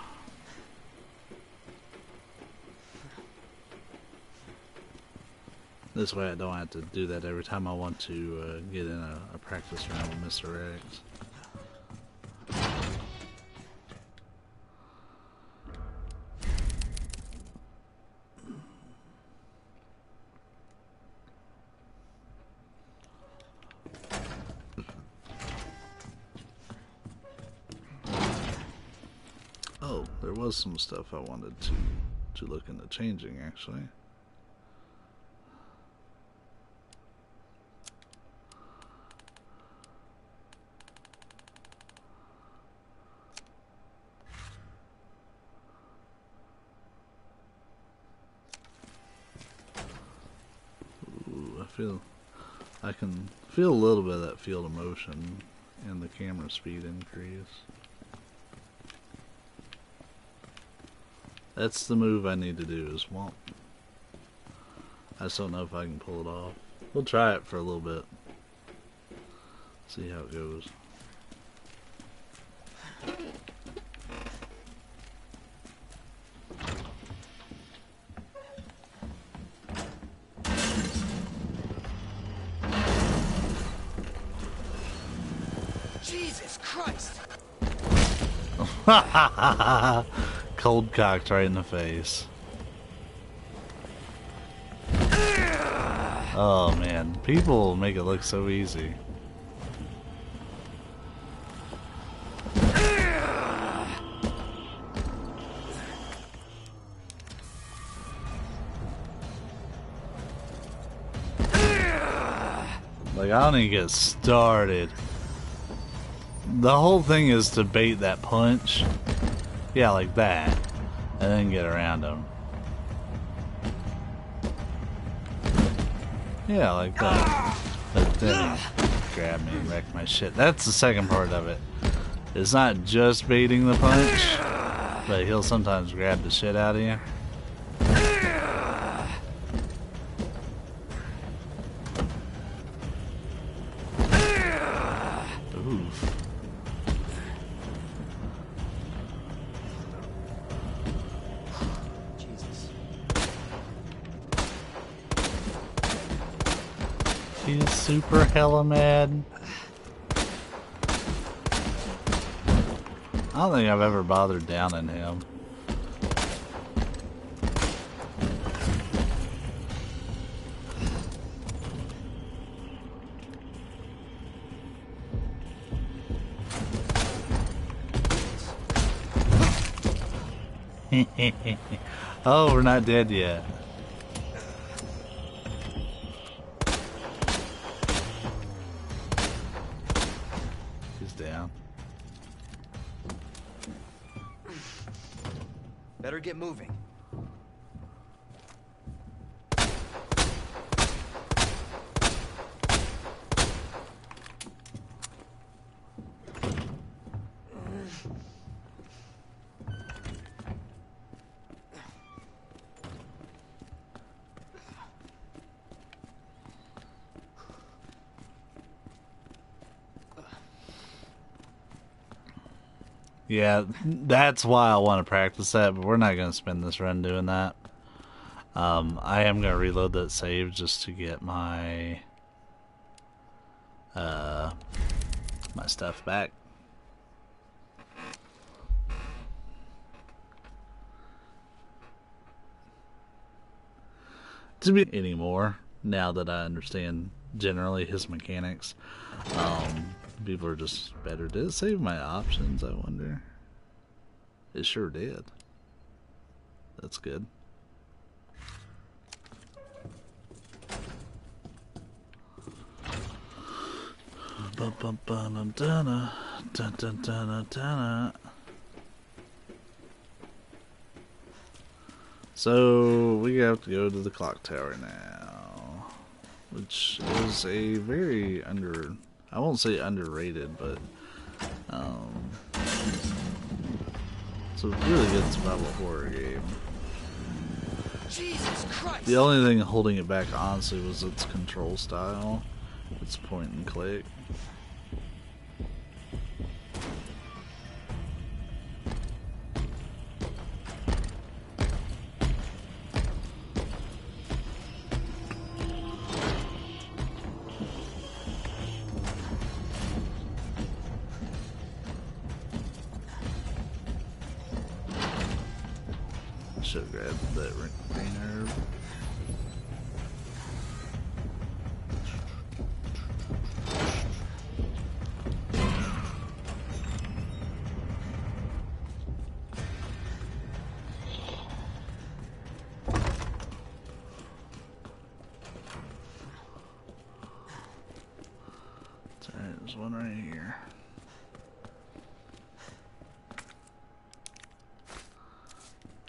This way I don't have to do that every time I want to get in a practice round with Mr. X. Oh, there was some stuff I wanted to look into changing actually. I can feel a little bit of that field of motion and the camera speed increase. That's the move I need to do is Womp. I just don't know if I can pull it off. We'll try it for a little bit. See how it goes. Jesus Christ! Cold cocked right in the face. Oh man, people make it look so easy. Like, I don't even get started. The whole thing is to bait that punch. Yeah, like that. And then get around him. Yeah, like that. But then he grabbed me and wrecked my shit. That's the second part of it. It's not just baiting the punch, but he'll sometimes grab the shit out of you. Oof. He's super hella mad. I don't think I've ever bothered downing him. Oh, we're not dead yet. He's down. Better get moving. Yeah, that's why I want to practice that, but we're not going to spend this run doing that. I am going to reload that save just to get my my stuff back. To be anymore, now that I understand generally his mechanics. People are just better. Did it save my options, I wonder? It sure did. That's good. So we have to go to the clock tower now, which is a very I won't say underrated, but it's a really good survival horror game. Jesus Christ! The only thing holding it back, honestly, was its control style. It's point and click. Should have grabbed that green herb. There's one right here.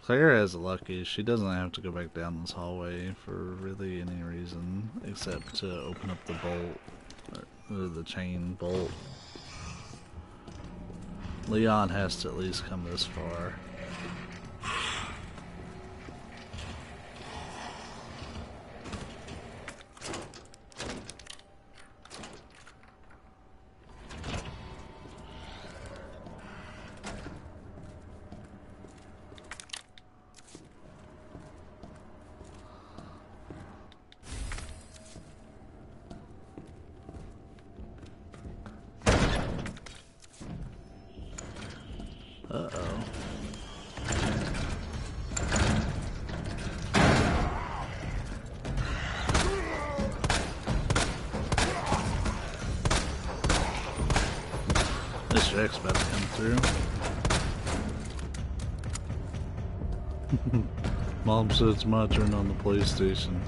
Claire has a lucky. She doesn't have to go back down this hallway for really any reason except to open up the bolt, or the chain bolt. Leon has to at least come this far. Uh-oh. Mr. X about to come through. Mom said it's my turn on the PlayStation.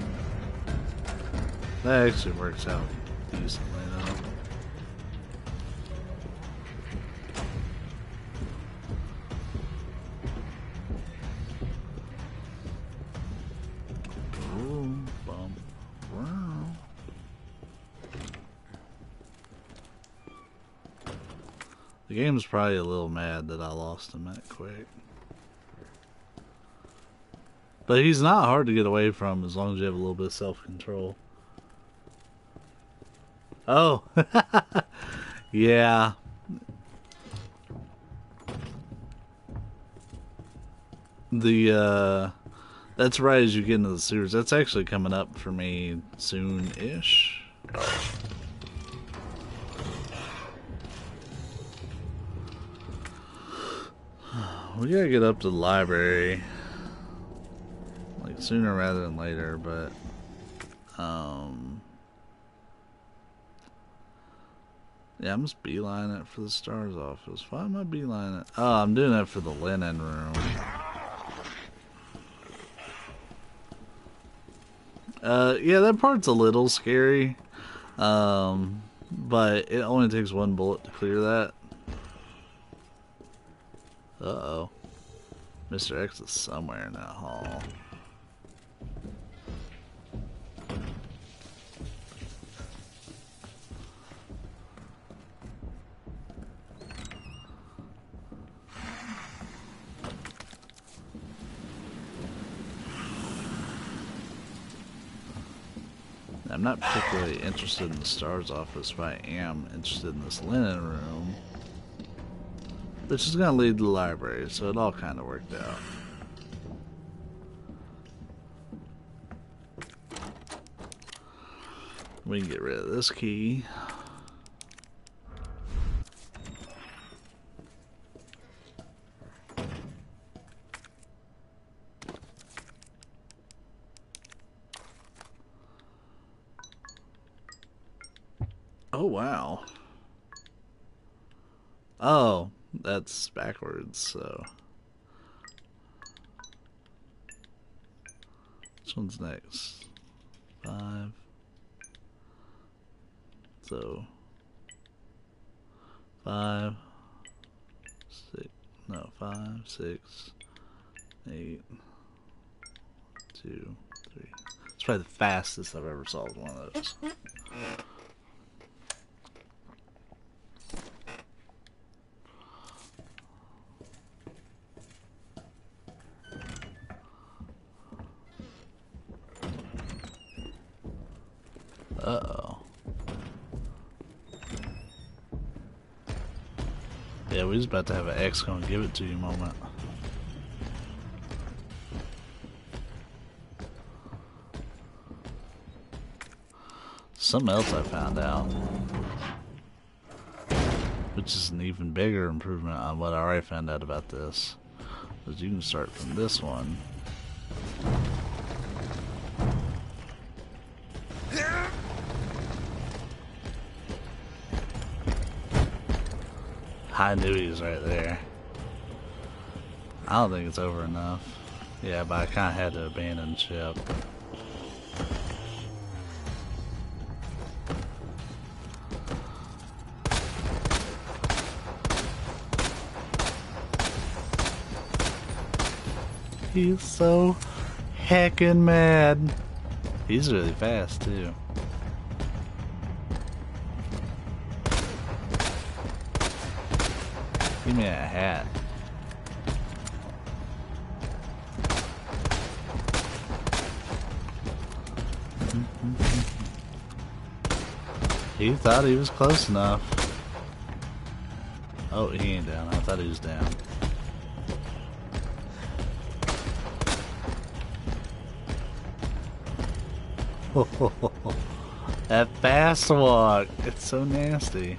That actually works out decently though. The game's probably a little mad that I lost him that quick. But he's not hard to get away from as long as you have a little bit of self-control. Oh! Yeah. That's right as you get into the sewers. That's actually coming up for me soon-ish. We gotta get up to the library, like sooner rather than later, but yeah, I'm just beelining it for the STARS office. Why am I beelining it? Oh, I'm doing that for the linen room. Yeah, that part's a little scary, but it only takes one bullet to clear that. Uh-oh. Mr. X is somewhere in that hall. I'm not particularly interested in the STARS office, but I am interested in this linen room. Which is going to lead to the library, so it all kind of worked out. We can get rid of this key. Oh, wow. Oh. That's backwards, so. Which one's next? 5. So. 5. 6. No, 5, 6, 8. 2, 3. It's probably the fastest I've ever solved one of those. Uh-oh. Yeah, we was about to have an X gonna give it to you moment. Something else I found out, which is an even bigger improvement on what I already found out about this, is you can start from this one I knew he was right there. I don't think it's over enough. Yeah, but I kind of had to abandon ship. He's so heckin' mad. He's really fast too. Give me a hat. He thought he was close enough. Oh, he ain't down. I thought he was down. That fast walk. It's so nasty.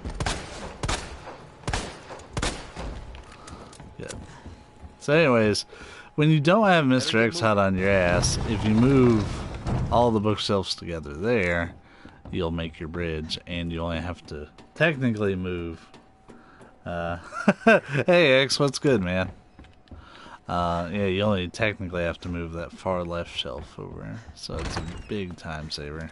Good. So anyways, when you don't have Mr. X hot on your ass, if you move all the bookshelves together there, you'll make your bridge, and you only have to technically move. Hey X, what's good, man? Yeah, you only technically have to move that far left shelf over, so it's a big time saver.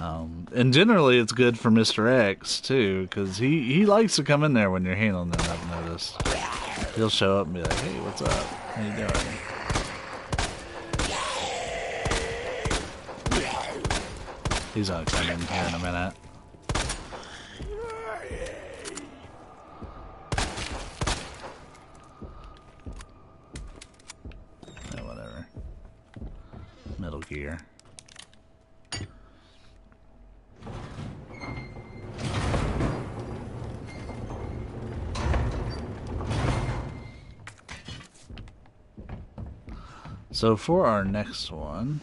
And generally it's good for Mr. X too, because he likes to come in there when you're handling them, I've noticed. He'll show up and be like, hey, what's up? How you doing? He's gonna come in here in a minute. Yeah, whatever. Metal Gear. So for our next one,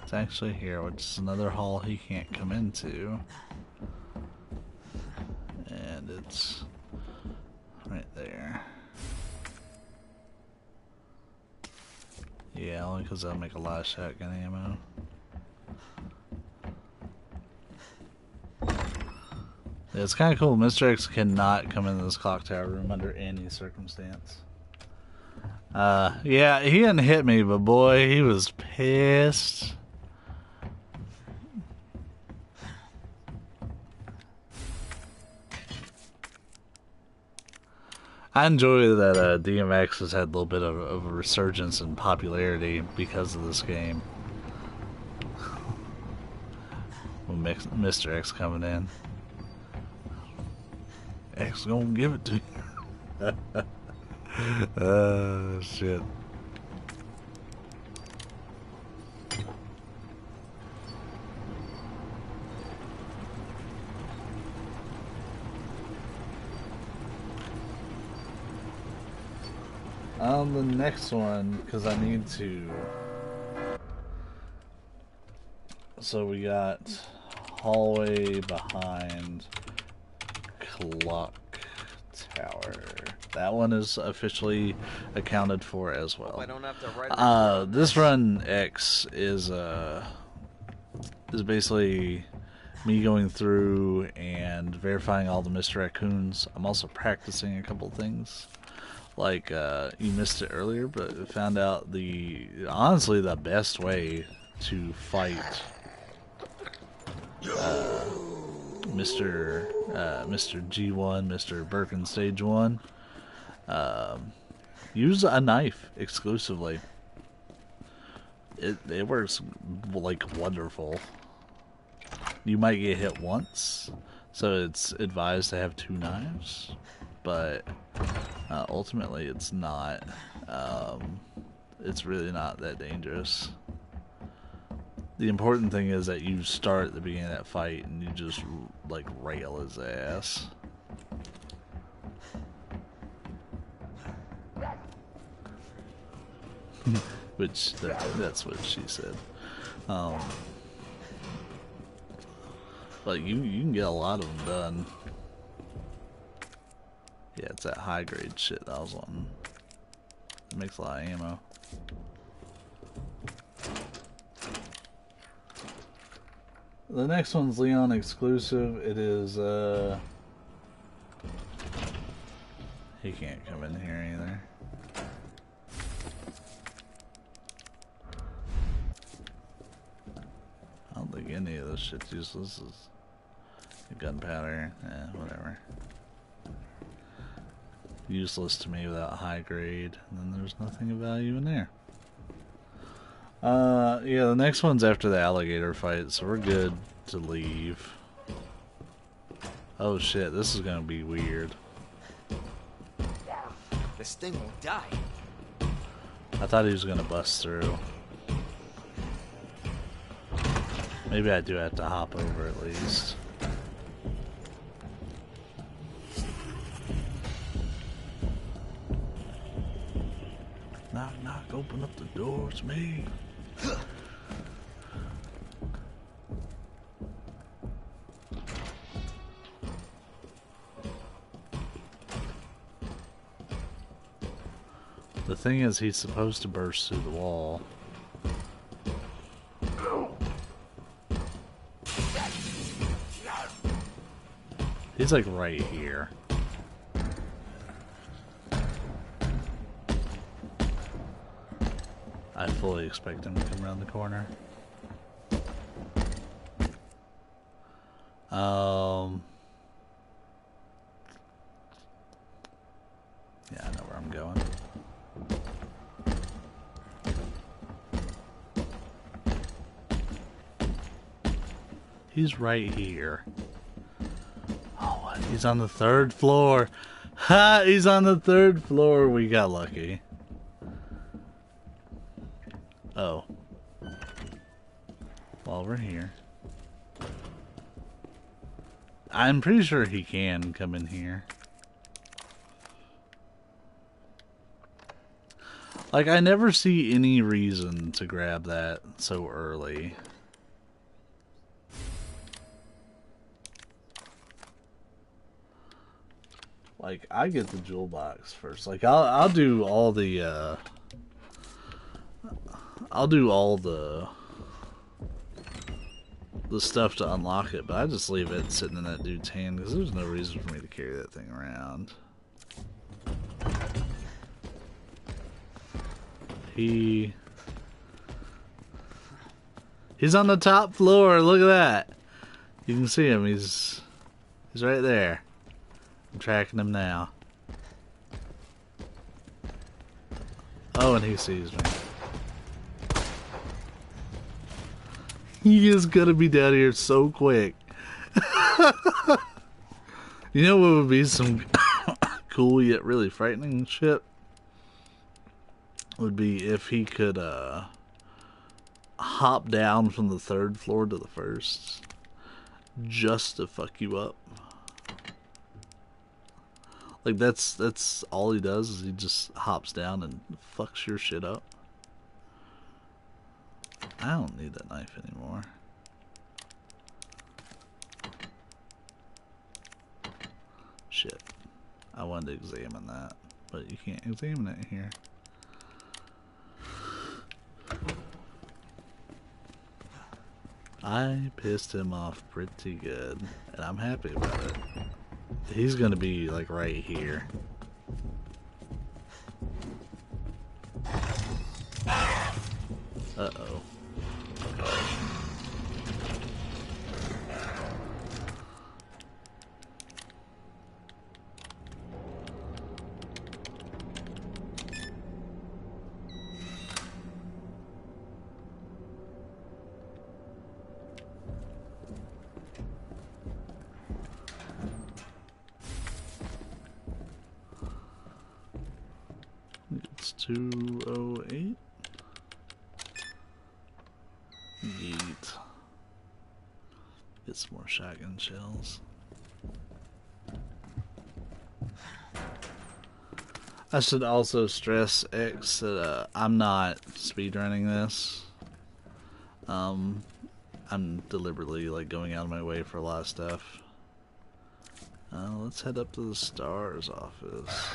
it's actually here, which is another hall he can't come into. And it's right there. Yeah, only because I'll make a lot of shotgun ammo. Yeah, it's kind of cool. Mr. X cannot come into this clock tower room under any circumstance. Yeah, he didn't hit me, but boy, he was pissed. I enjoy that DMX has had a little bit of a resurgence in popularity because of this game. With Mr. X coming in. X gonna give it to you. Shit. On the next one, because I need to. So we got hallway behind clock tower. That one is officially accounted for as well. I don't have to write This run X is basically me going through and verifying all the Mr. Raccoons. I'm also practicing a couple things. Like, you missed it earlier, but found out honestly the best way to fight Mr. G1, Mr. Birkin Stage 1. Use a knife exclusively. It works like wonderful. You might get hit once, so it's advised to have 2 knives, but ultimately it's not. It's really not that dangerous. The important thing is that you start at the beginning of that fight and you just like rail his ass. Which that's what she said. But you can get a lot of them done. Yeah, it's that high grade shit that I was wanting. It makes a lot of ammo. The next one's Leon exclusive. It is, he can't come in here either. I don't think any of this shit's useless. This is gunpowder. Whatever. Useless to me without high grade. And then there's nothing of value in there. Yeah, the next one's after the alligator fight, so we're good to leave. Oh shit, this is gonna be weird. This thing won't die. I thought he was gonna bust through. Maybe I do have to hop over at least. Knock, knock, open up the door, it's me. The thing is, he's supposed to burst through the wall. He's like right here. I fully expect him to come around the corner. Yeah, I know where I'm going. He's right here. Oh, what? He's on the 3rd floor. Ha! He's on the 3rd floor. We got lucky. Oh. While we're here. I'm pretty sure he can come in here. Like, I never see any reason to grab that so early. Like, I get the jewel box first. Like, I'll do all the, I'll do all the stuff to unlock it, but I just leave it sitting in that dude's hand because there's no reason for me to carry that thing around. He's on the top floor. Look at that. You can see him. He's right there. I'm tracking him now. Oh, and he sees me. He is gonna be down here so quick. You know what would be some cool yet really frightening shit? Would be if he could hop down from the 3rd floor to the 1st just to fuck you up. Like that's all he does is he just hops down and fucks your shit up. I don't need that knife anymore. Shit. I wanted to examine that, but you can't examine it here. I pissed him off pretty good, and I'm happy about it. He's gonna be like right here. Uh-oh. It's 208. Yeet. Get some more shotgun shells. I should also stress, X, that I'm not speedrunning this. I'm deliberately like going out of my way for a lot of stuff. Let's head up to the STARS office.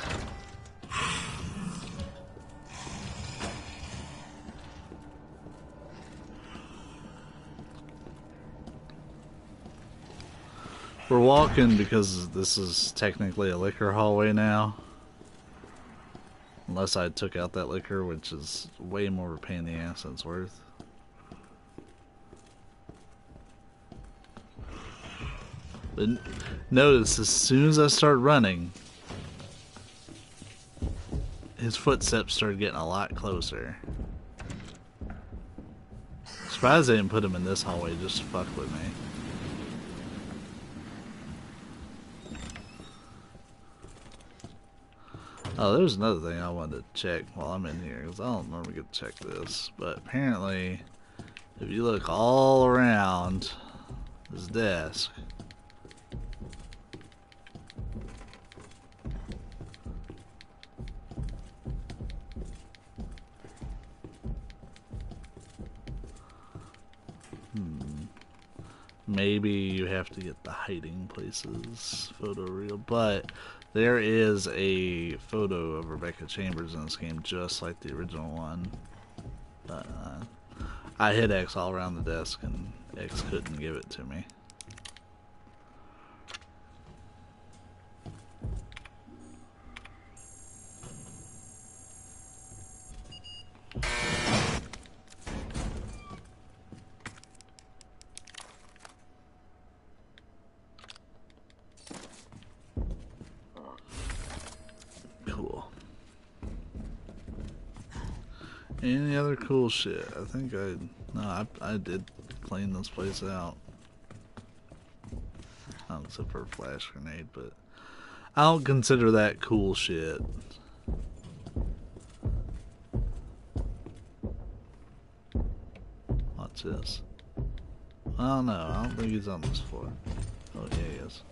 We're walking because this is technically a liquor hallway now. Unless I took out that liquor, which is way more of a pain in the ass than it's worth. But notice, as soon as I start running, his footsteps started getting a lot closer. Surprised they didn't put him in this hallway just to fuck with me. Oh, there's another thing I wanted to check while I'm in here, because I don't normally get to check this. But apparently, if you look all around this desk, maybe you have to get the hiding places photo real, but there is a photo of Rebecca Chambers in this game just like the original one. I hit X all around the desk and X couldn't give it to me. Any other cool shit? I think I did clean this place out. Except for a flash grenade, but I don't consider that cool shit. What's this? I don't know. I don't think he's on this floor. Oh, yeah, he is.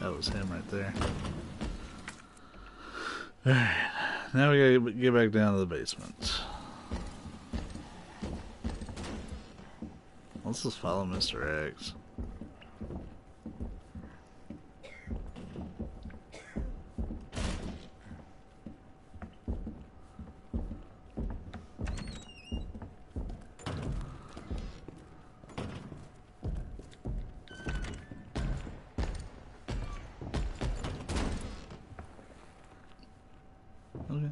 That was him right there. Alright, now we gotta get back down to the basement. Let's just follow Mr. X. Okay.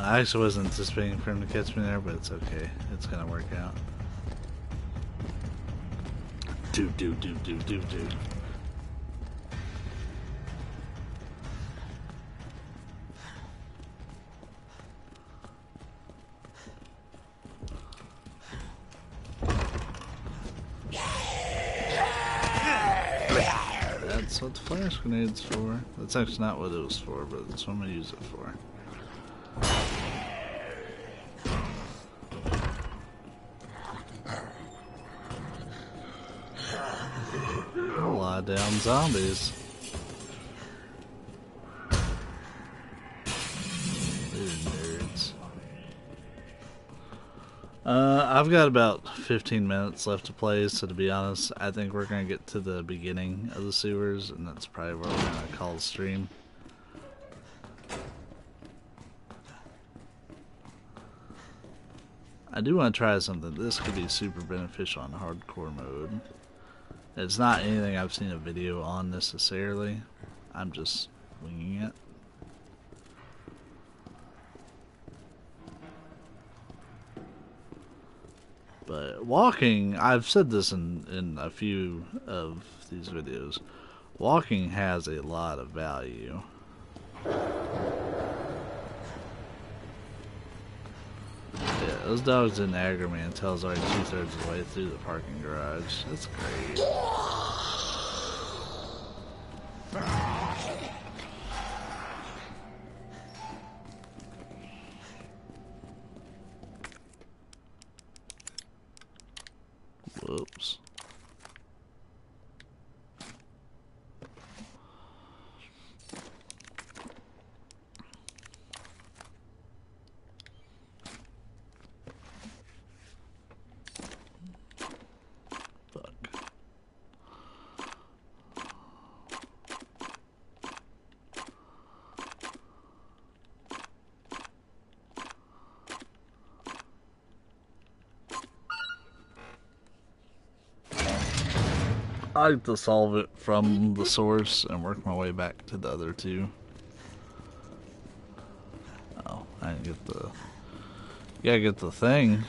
I actually wasn't anticipating for him to catch me there, but it's okay. It's gonna work out. Do. That's what the flash grenade's for. That's actually not what it was for, but that's what I'm gonna use it for. Lie down, zombies. Nerds. I've got about 15 minutes left to play, so to be honest, I think we're gonna get to the beginning of the sewers, and that's probably what we're gonna call the stream. I do want to try something. This could be super beneficial on hardcore mode. It's not anything I've seen a video on necessarily. I'm just winging it. But walking, I've said this in a few of these videos, walking has a lot of value. Yeah, those dogs didn't aggro me until I was already 2/3 of the way through the parking garage. That's great. Whoops. I like to solve it from the source and work my way back to the other two. Oh, I didn't get the... You gotta get the thing.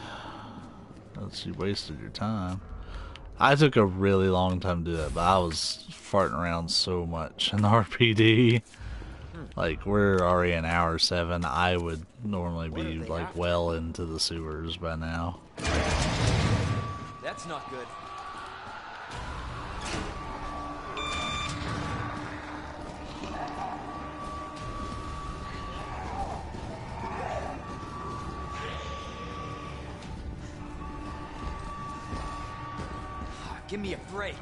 That's, you wasted your time. I took a really long time to do that, but I was farting around so much in the RPD. Like, we're already in hour 7. I would normally be, like, well into the sewers by now. That's not good. Give me a break.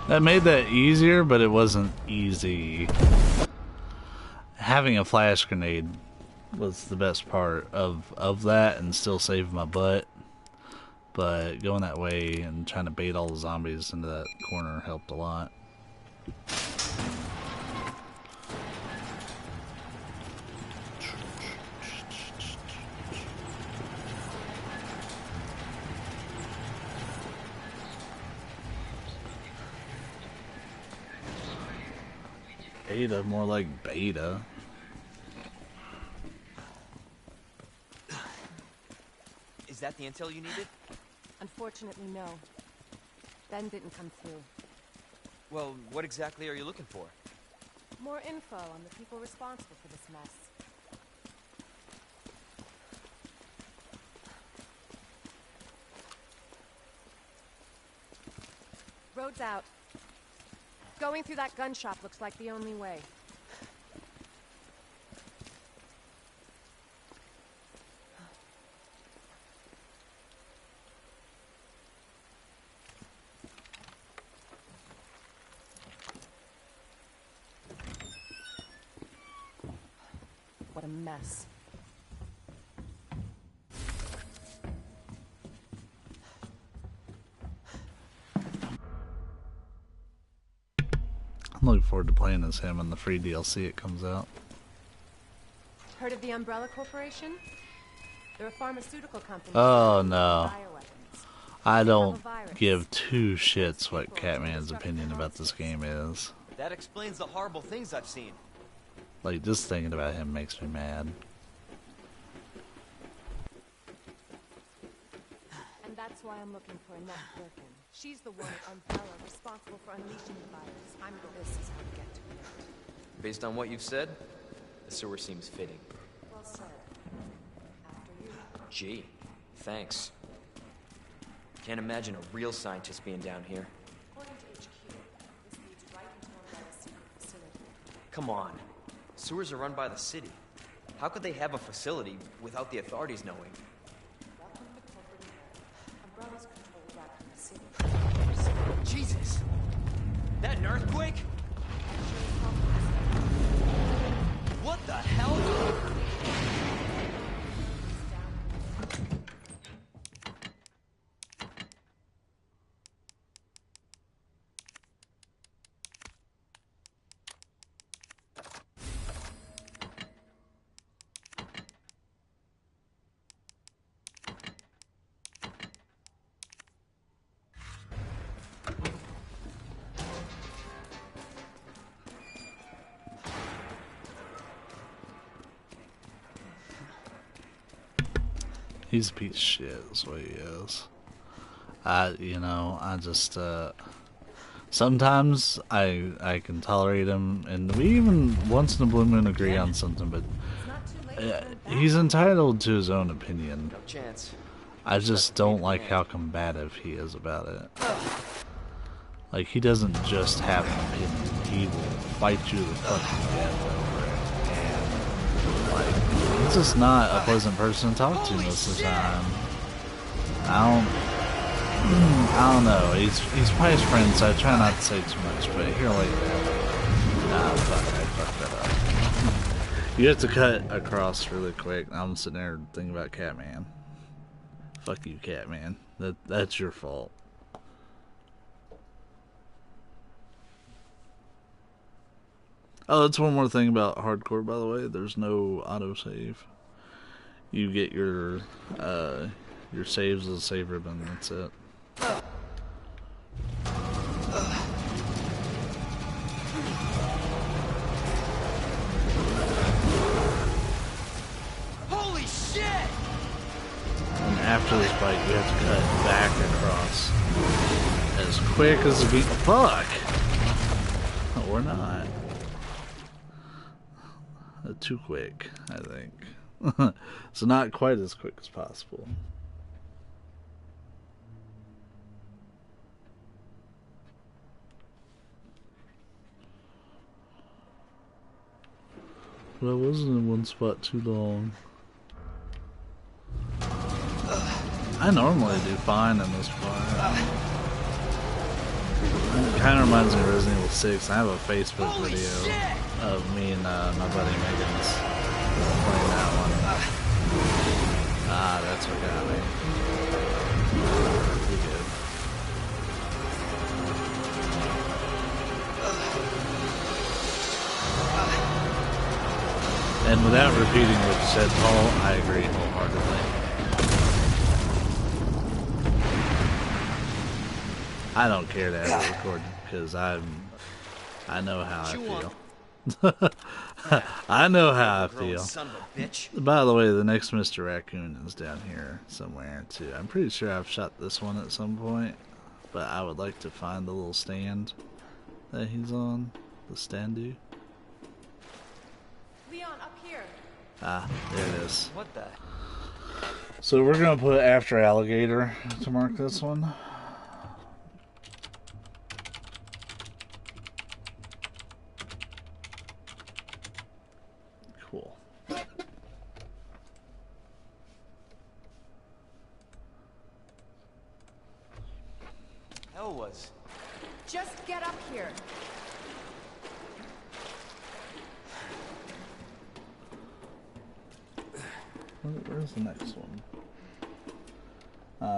That made that easier, but it wasn't easy. Having a flash grenade was the best part of that, and still saved my butt. But going that way and trying to bait all the zombies into that corner helped a lot. Beta, more like beta. Is that the intel you needed? Unfortunately, no. Ben didn't come through. Well, what exactly are you looking for? More info on the people responsible for this mess. Road's out. Going through that gun shop looks like the only way. What a mess. I'm looking forward to playing as him in the free DLC it comes out. Heard of the Umbrella Corporation? They're a pharmaceutical company. Oh no. Bioweapons. I don't give two shits what Catman's opinion about this game is. That explains the horrible things I've seen. Like, just thinking about him makes me mad. And that's why I'm looking for Annette Birkin. She's the one at Umbrella responsible for unleashing the virus. This is how we get to it. Based on what you've said, the sewer seems fitting. Well said. After you. Gee, thanks. Can't imagine a real scientist being down here. According to HQ, this leads right into Umbrella's secret facility. Come on. Sewers are run by the city. How could they have a facility without the authorities knowing? Welcome to corporate America. Umbrella's controlled right from the city. Jesus! That an earthquake? What the hell? He's a piece of shit, is what he is. I just, sometimes I can tolerate him, and we even once in a blue moon agree on something, but he's entitled to his own opinion. No chance. I just don't like how combative he is about it. Like, he doesn't just have an opinion, he will fight you to the fucking death over it. And, like, he's just not a pleasant person to talk to most of the time. I don't know. He's probably his friend, so I try not to say too much, but here like that. Nah, fuck, I fucked that up. You have to cut across really quick. I'm sitting there thinking about Catman. Fuck you, Catman. That's your fault. Oh, that's one more thing about hardcore, by the way. There's no autosave. You get your saves as a save ribbon. That's it. Holy shit! And after this fight, you have to cut back across as quick as the beat. Fuck! Or not. Too quick, I think. So not quite as quick as possible. But I wasn't in one spot too long. I normally do fine in this part. It kind of reminds me of Resident Evil 6. I have a Facebook video of me and my buddy Megan's playing that one. Ah, that's what got me. Pretty good. And without repeating what you said, Paul, I agree wholeheartedly. I don't care to have it recorded because I know how I feel. I know how I feel. Son of a bitch. By the way, the next Mr. Raccoon is down here somewhere too. I'm pretty sure I've shot this one at some point, but I would like to find the little stand that he's on. The standoo. Leon, up here. Ah, there it is. What the? So we're gonna put after alligator to mark this one. Cool. Hell was. Just get up here. Where's the next one?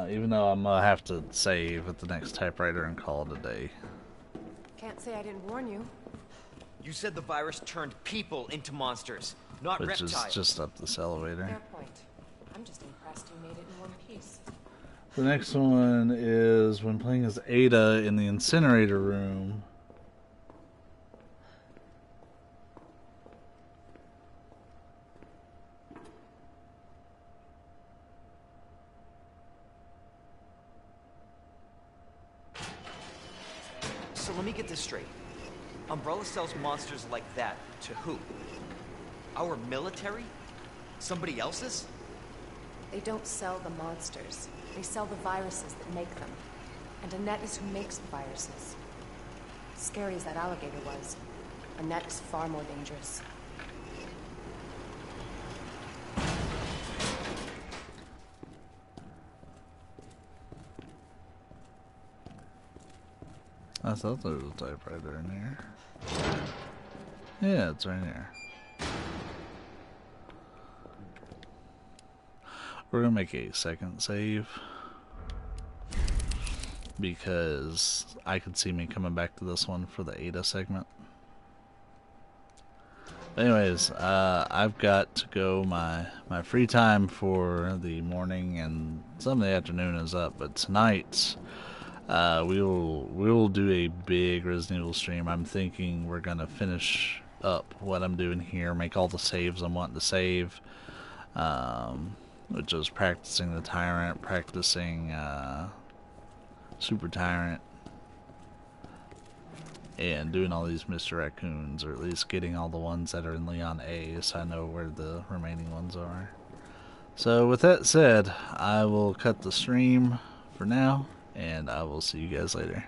Even though I'm gonna have to save at the next typewriter and call it a day. Can't say I didn't warn you. You said the virus turned people into monsters, not Which reptiles. is just up this elevator. Fair point. I'm just impressed you made it in one piece. The next one is when playing as Ada in the incinerator room. So let me get this straight. Umbrella sells monsters like that to who? Our military? Somebody else's? They don't sell the monsters. They sell the viruses that make them. And Annette is who makes the viruses. Scary as that alligator was, Annette is far more dangerous. I thought there was a typewriter in there. Yeah, it's right here. We're gonna make a second save because I could see me coming back to this one for the Ada segment. Anyways, I've got to go. My free time for the morning and some of the afternoon is up, but tonight we will do a big Resident Evil stream. I'm thinking we're gonna finish up what I'm doing here, make all the saves I'm wanting to save, which is practicing the Tyrant, practicing Super Tyrant, and doing all these Mr. Raccoons, or at least getting all the ones that are in Leon A, so I know where the remaining ones are. So with that said, I will cut the stream for now, and I will see you guys later.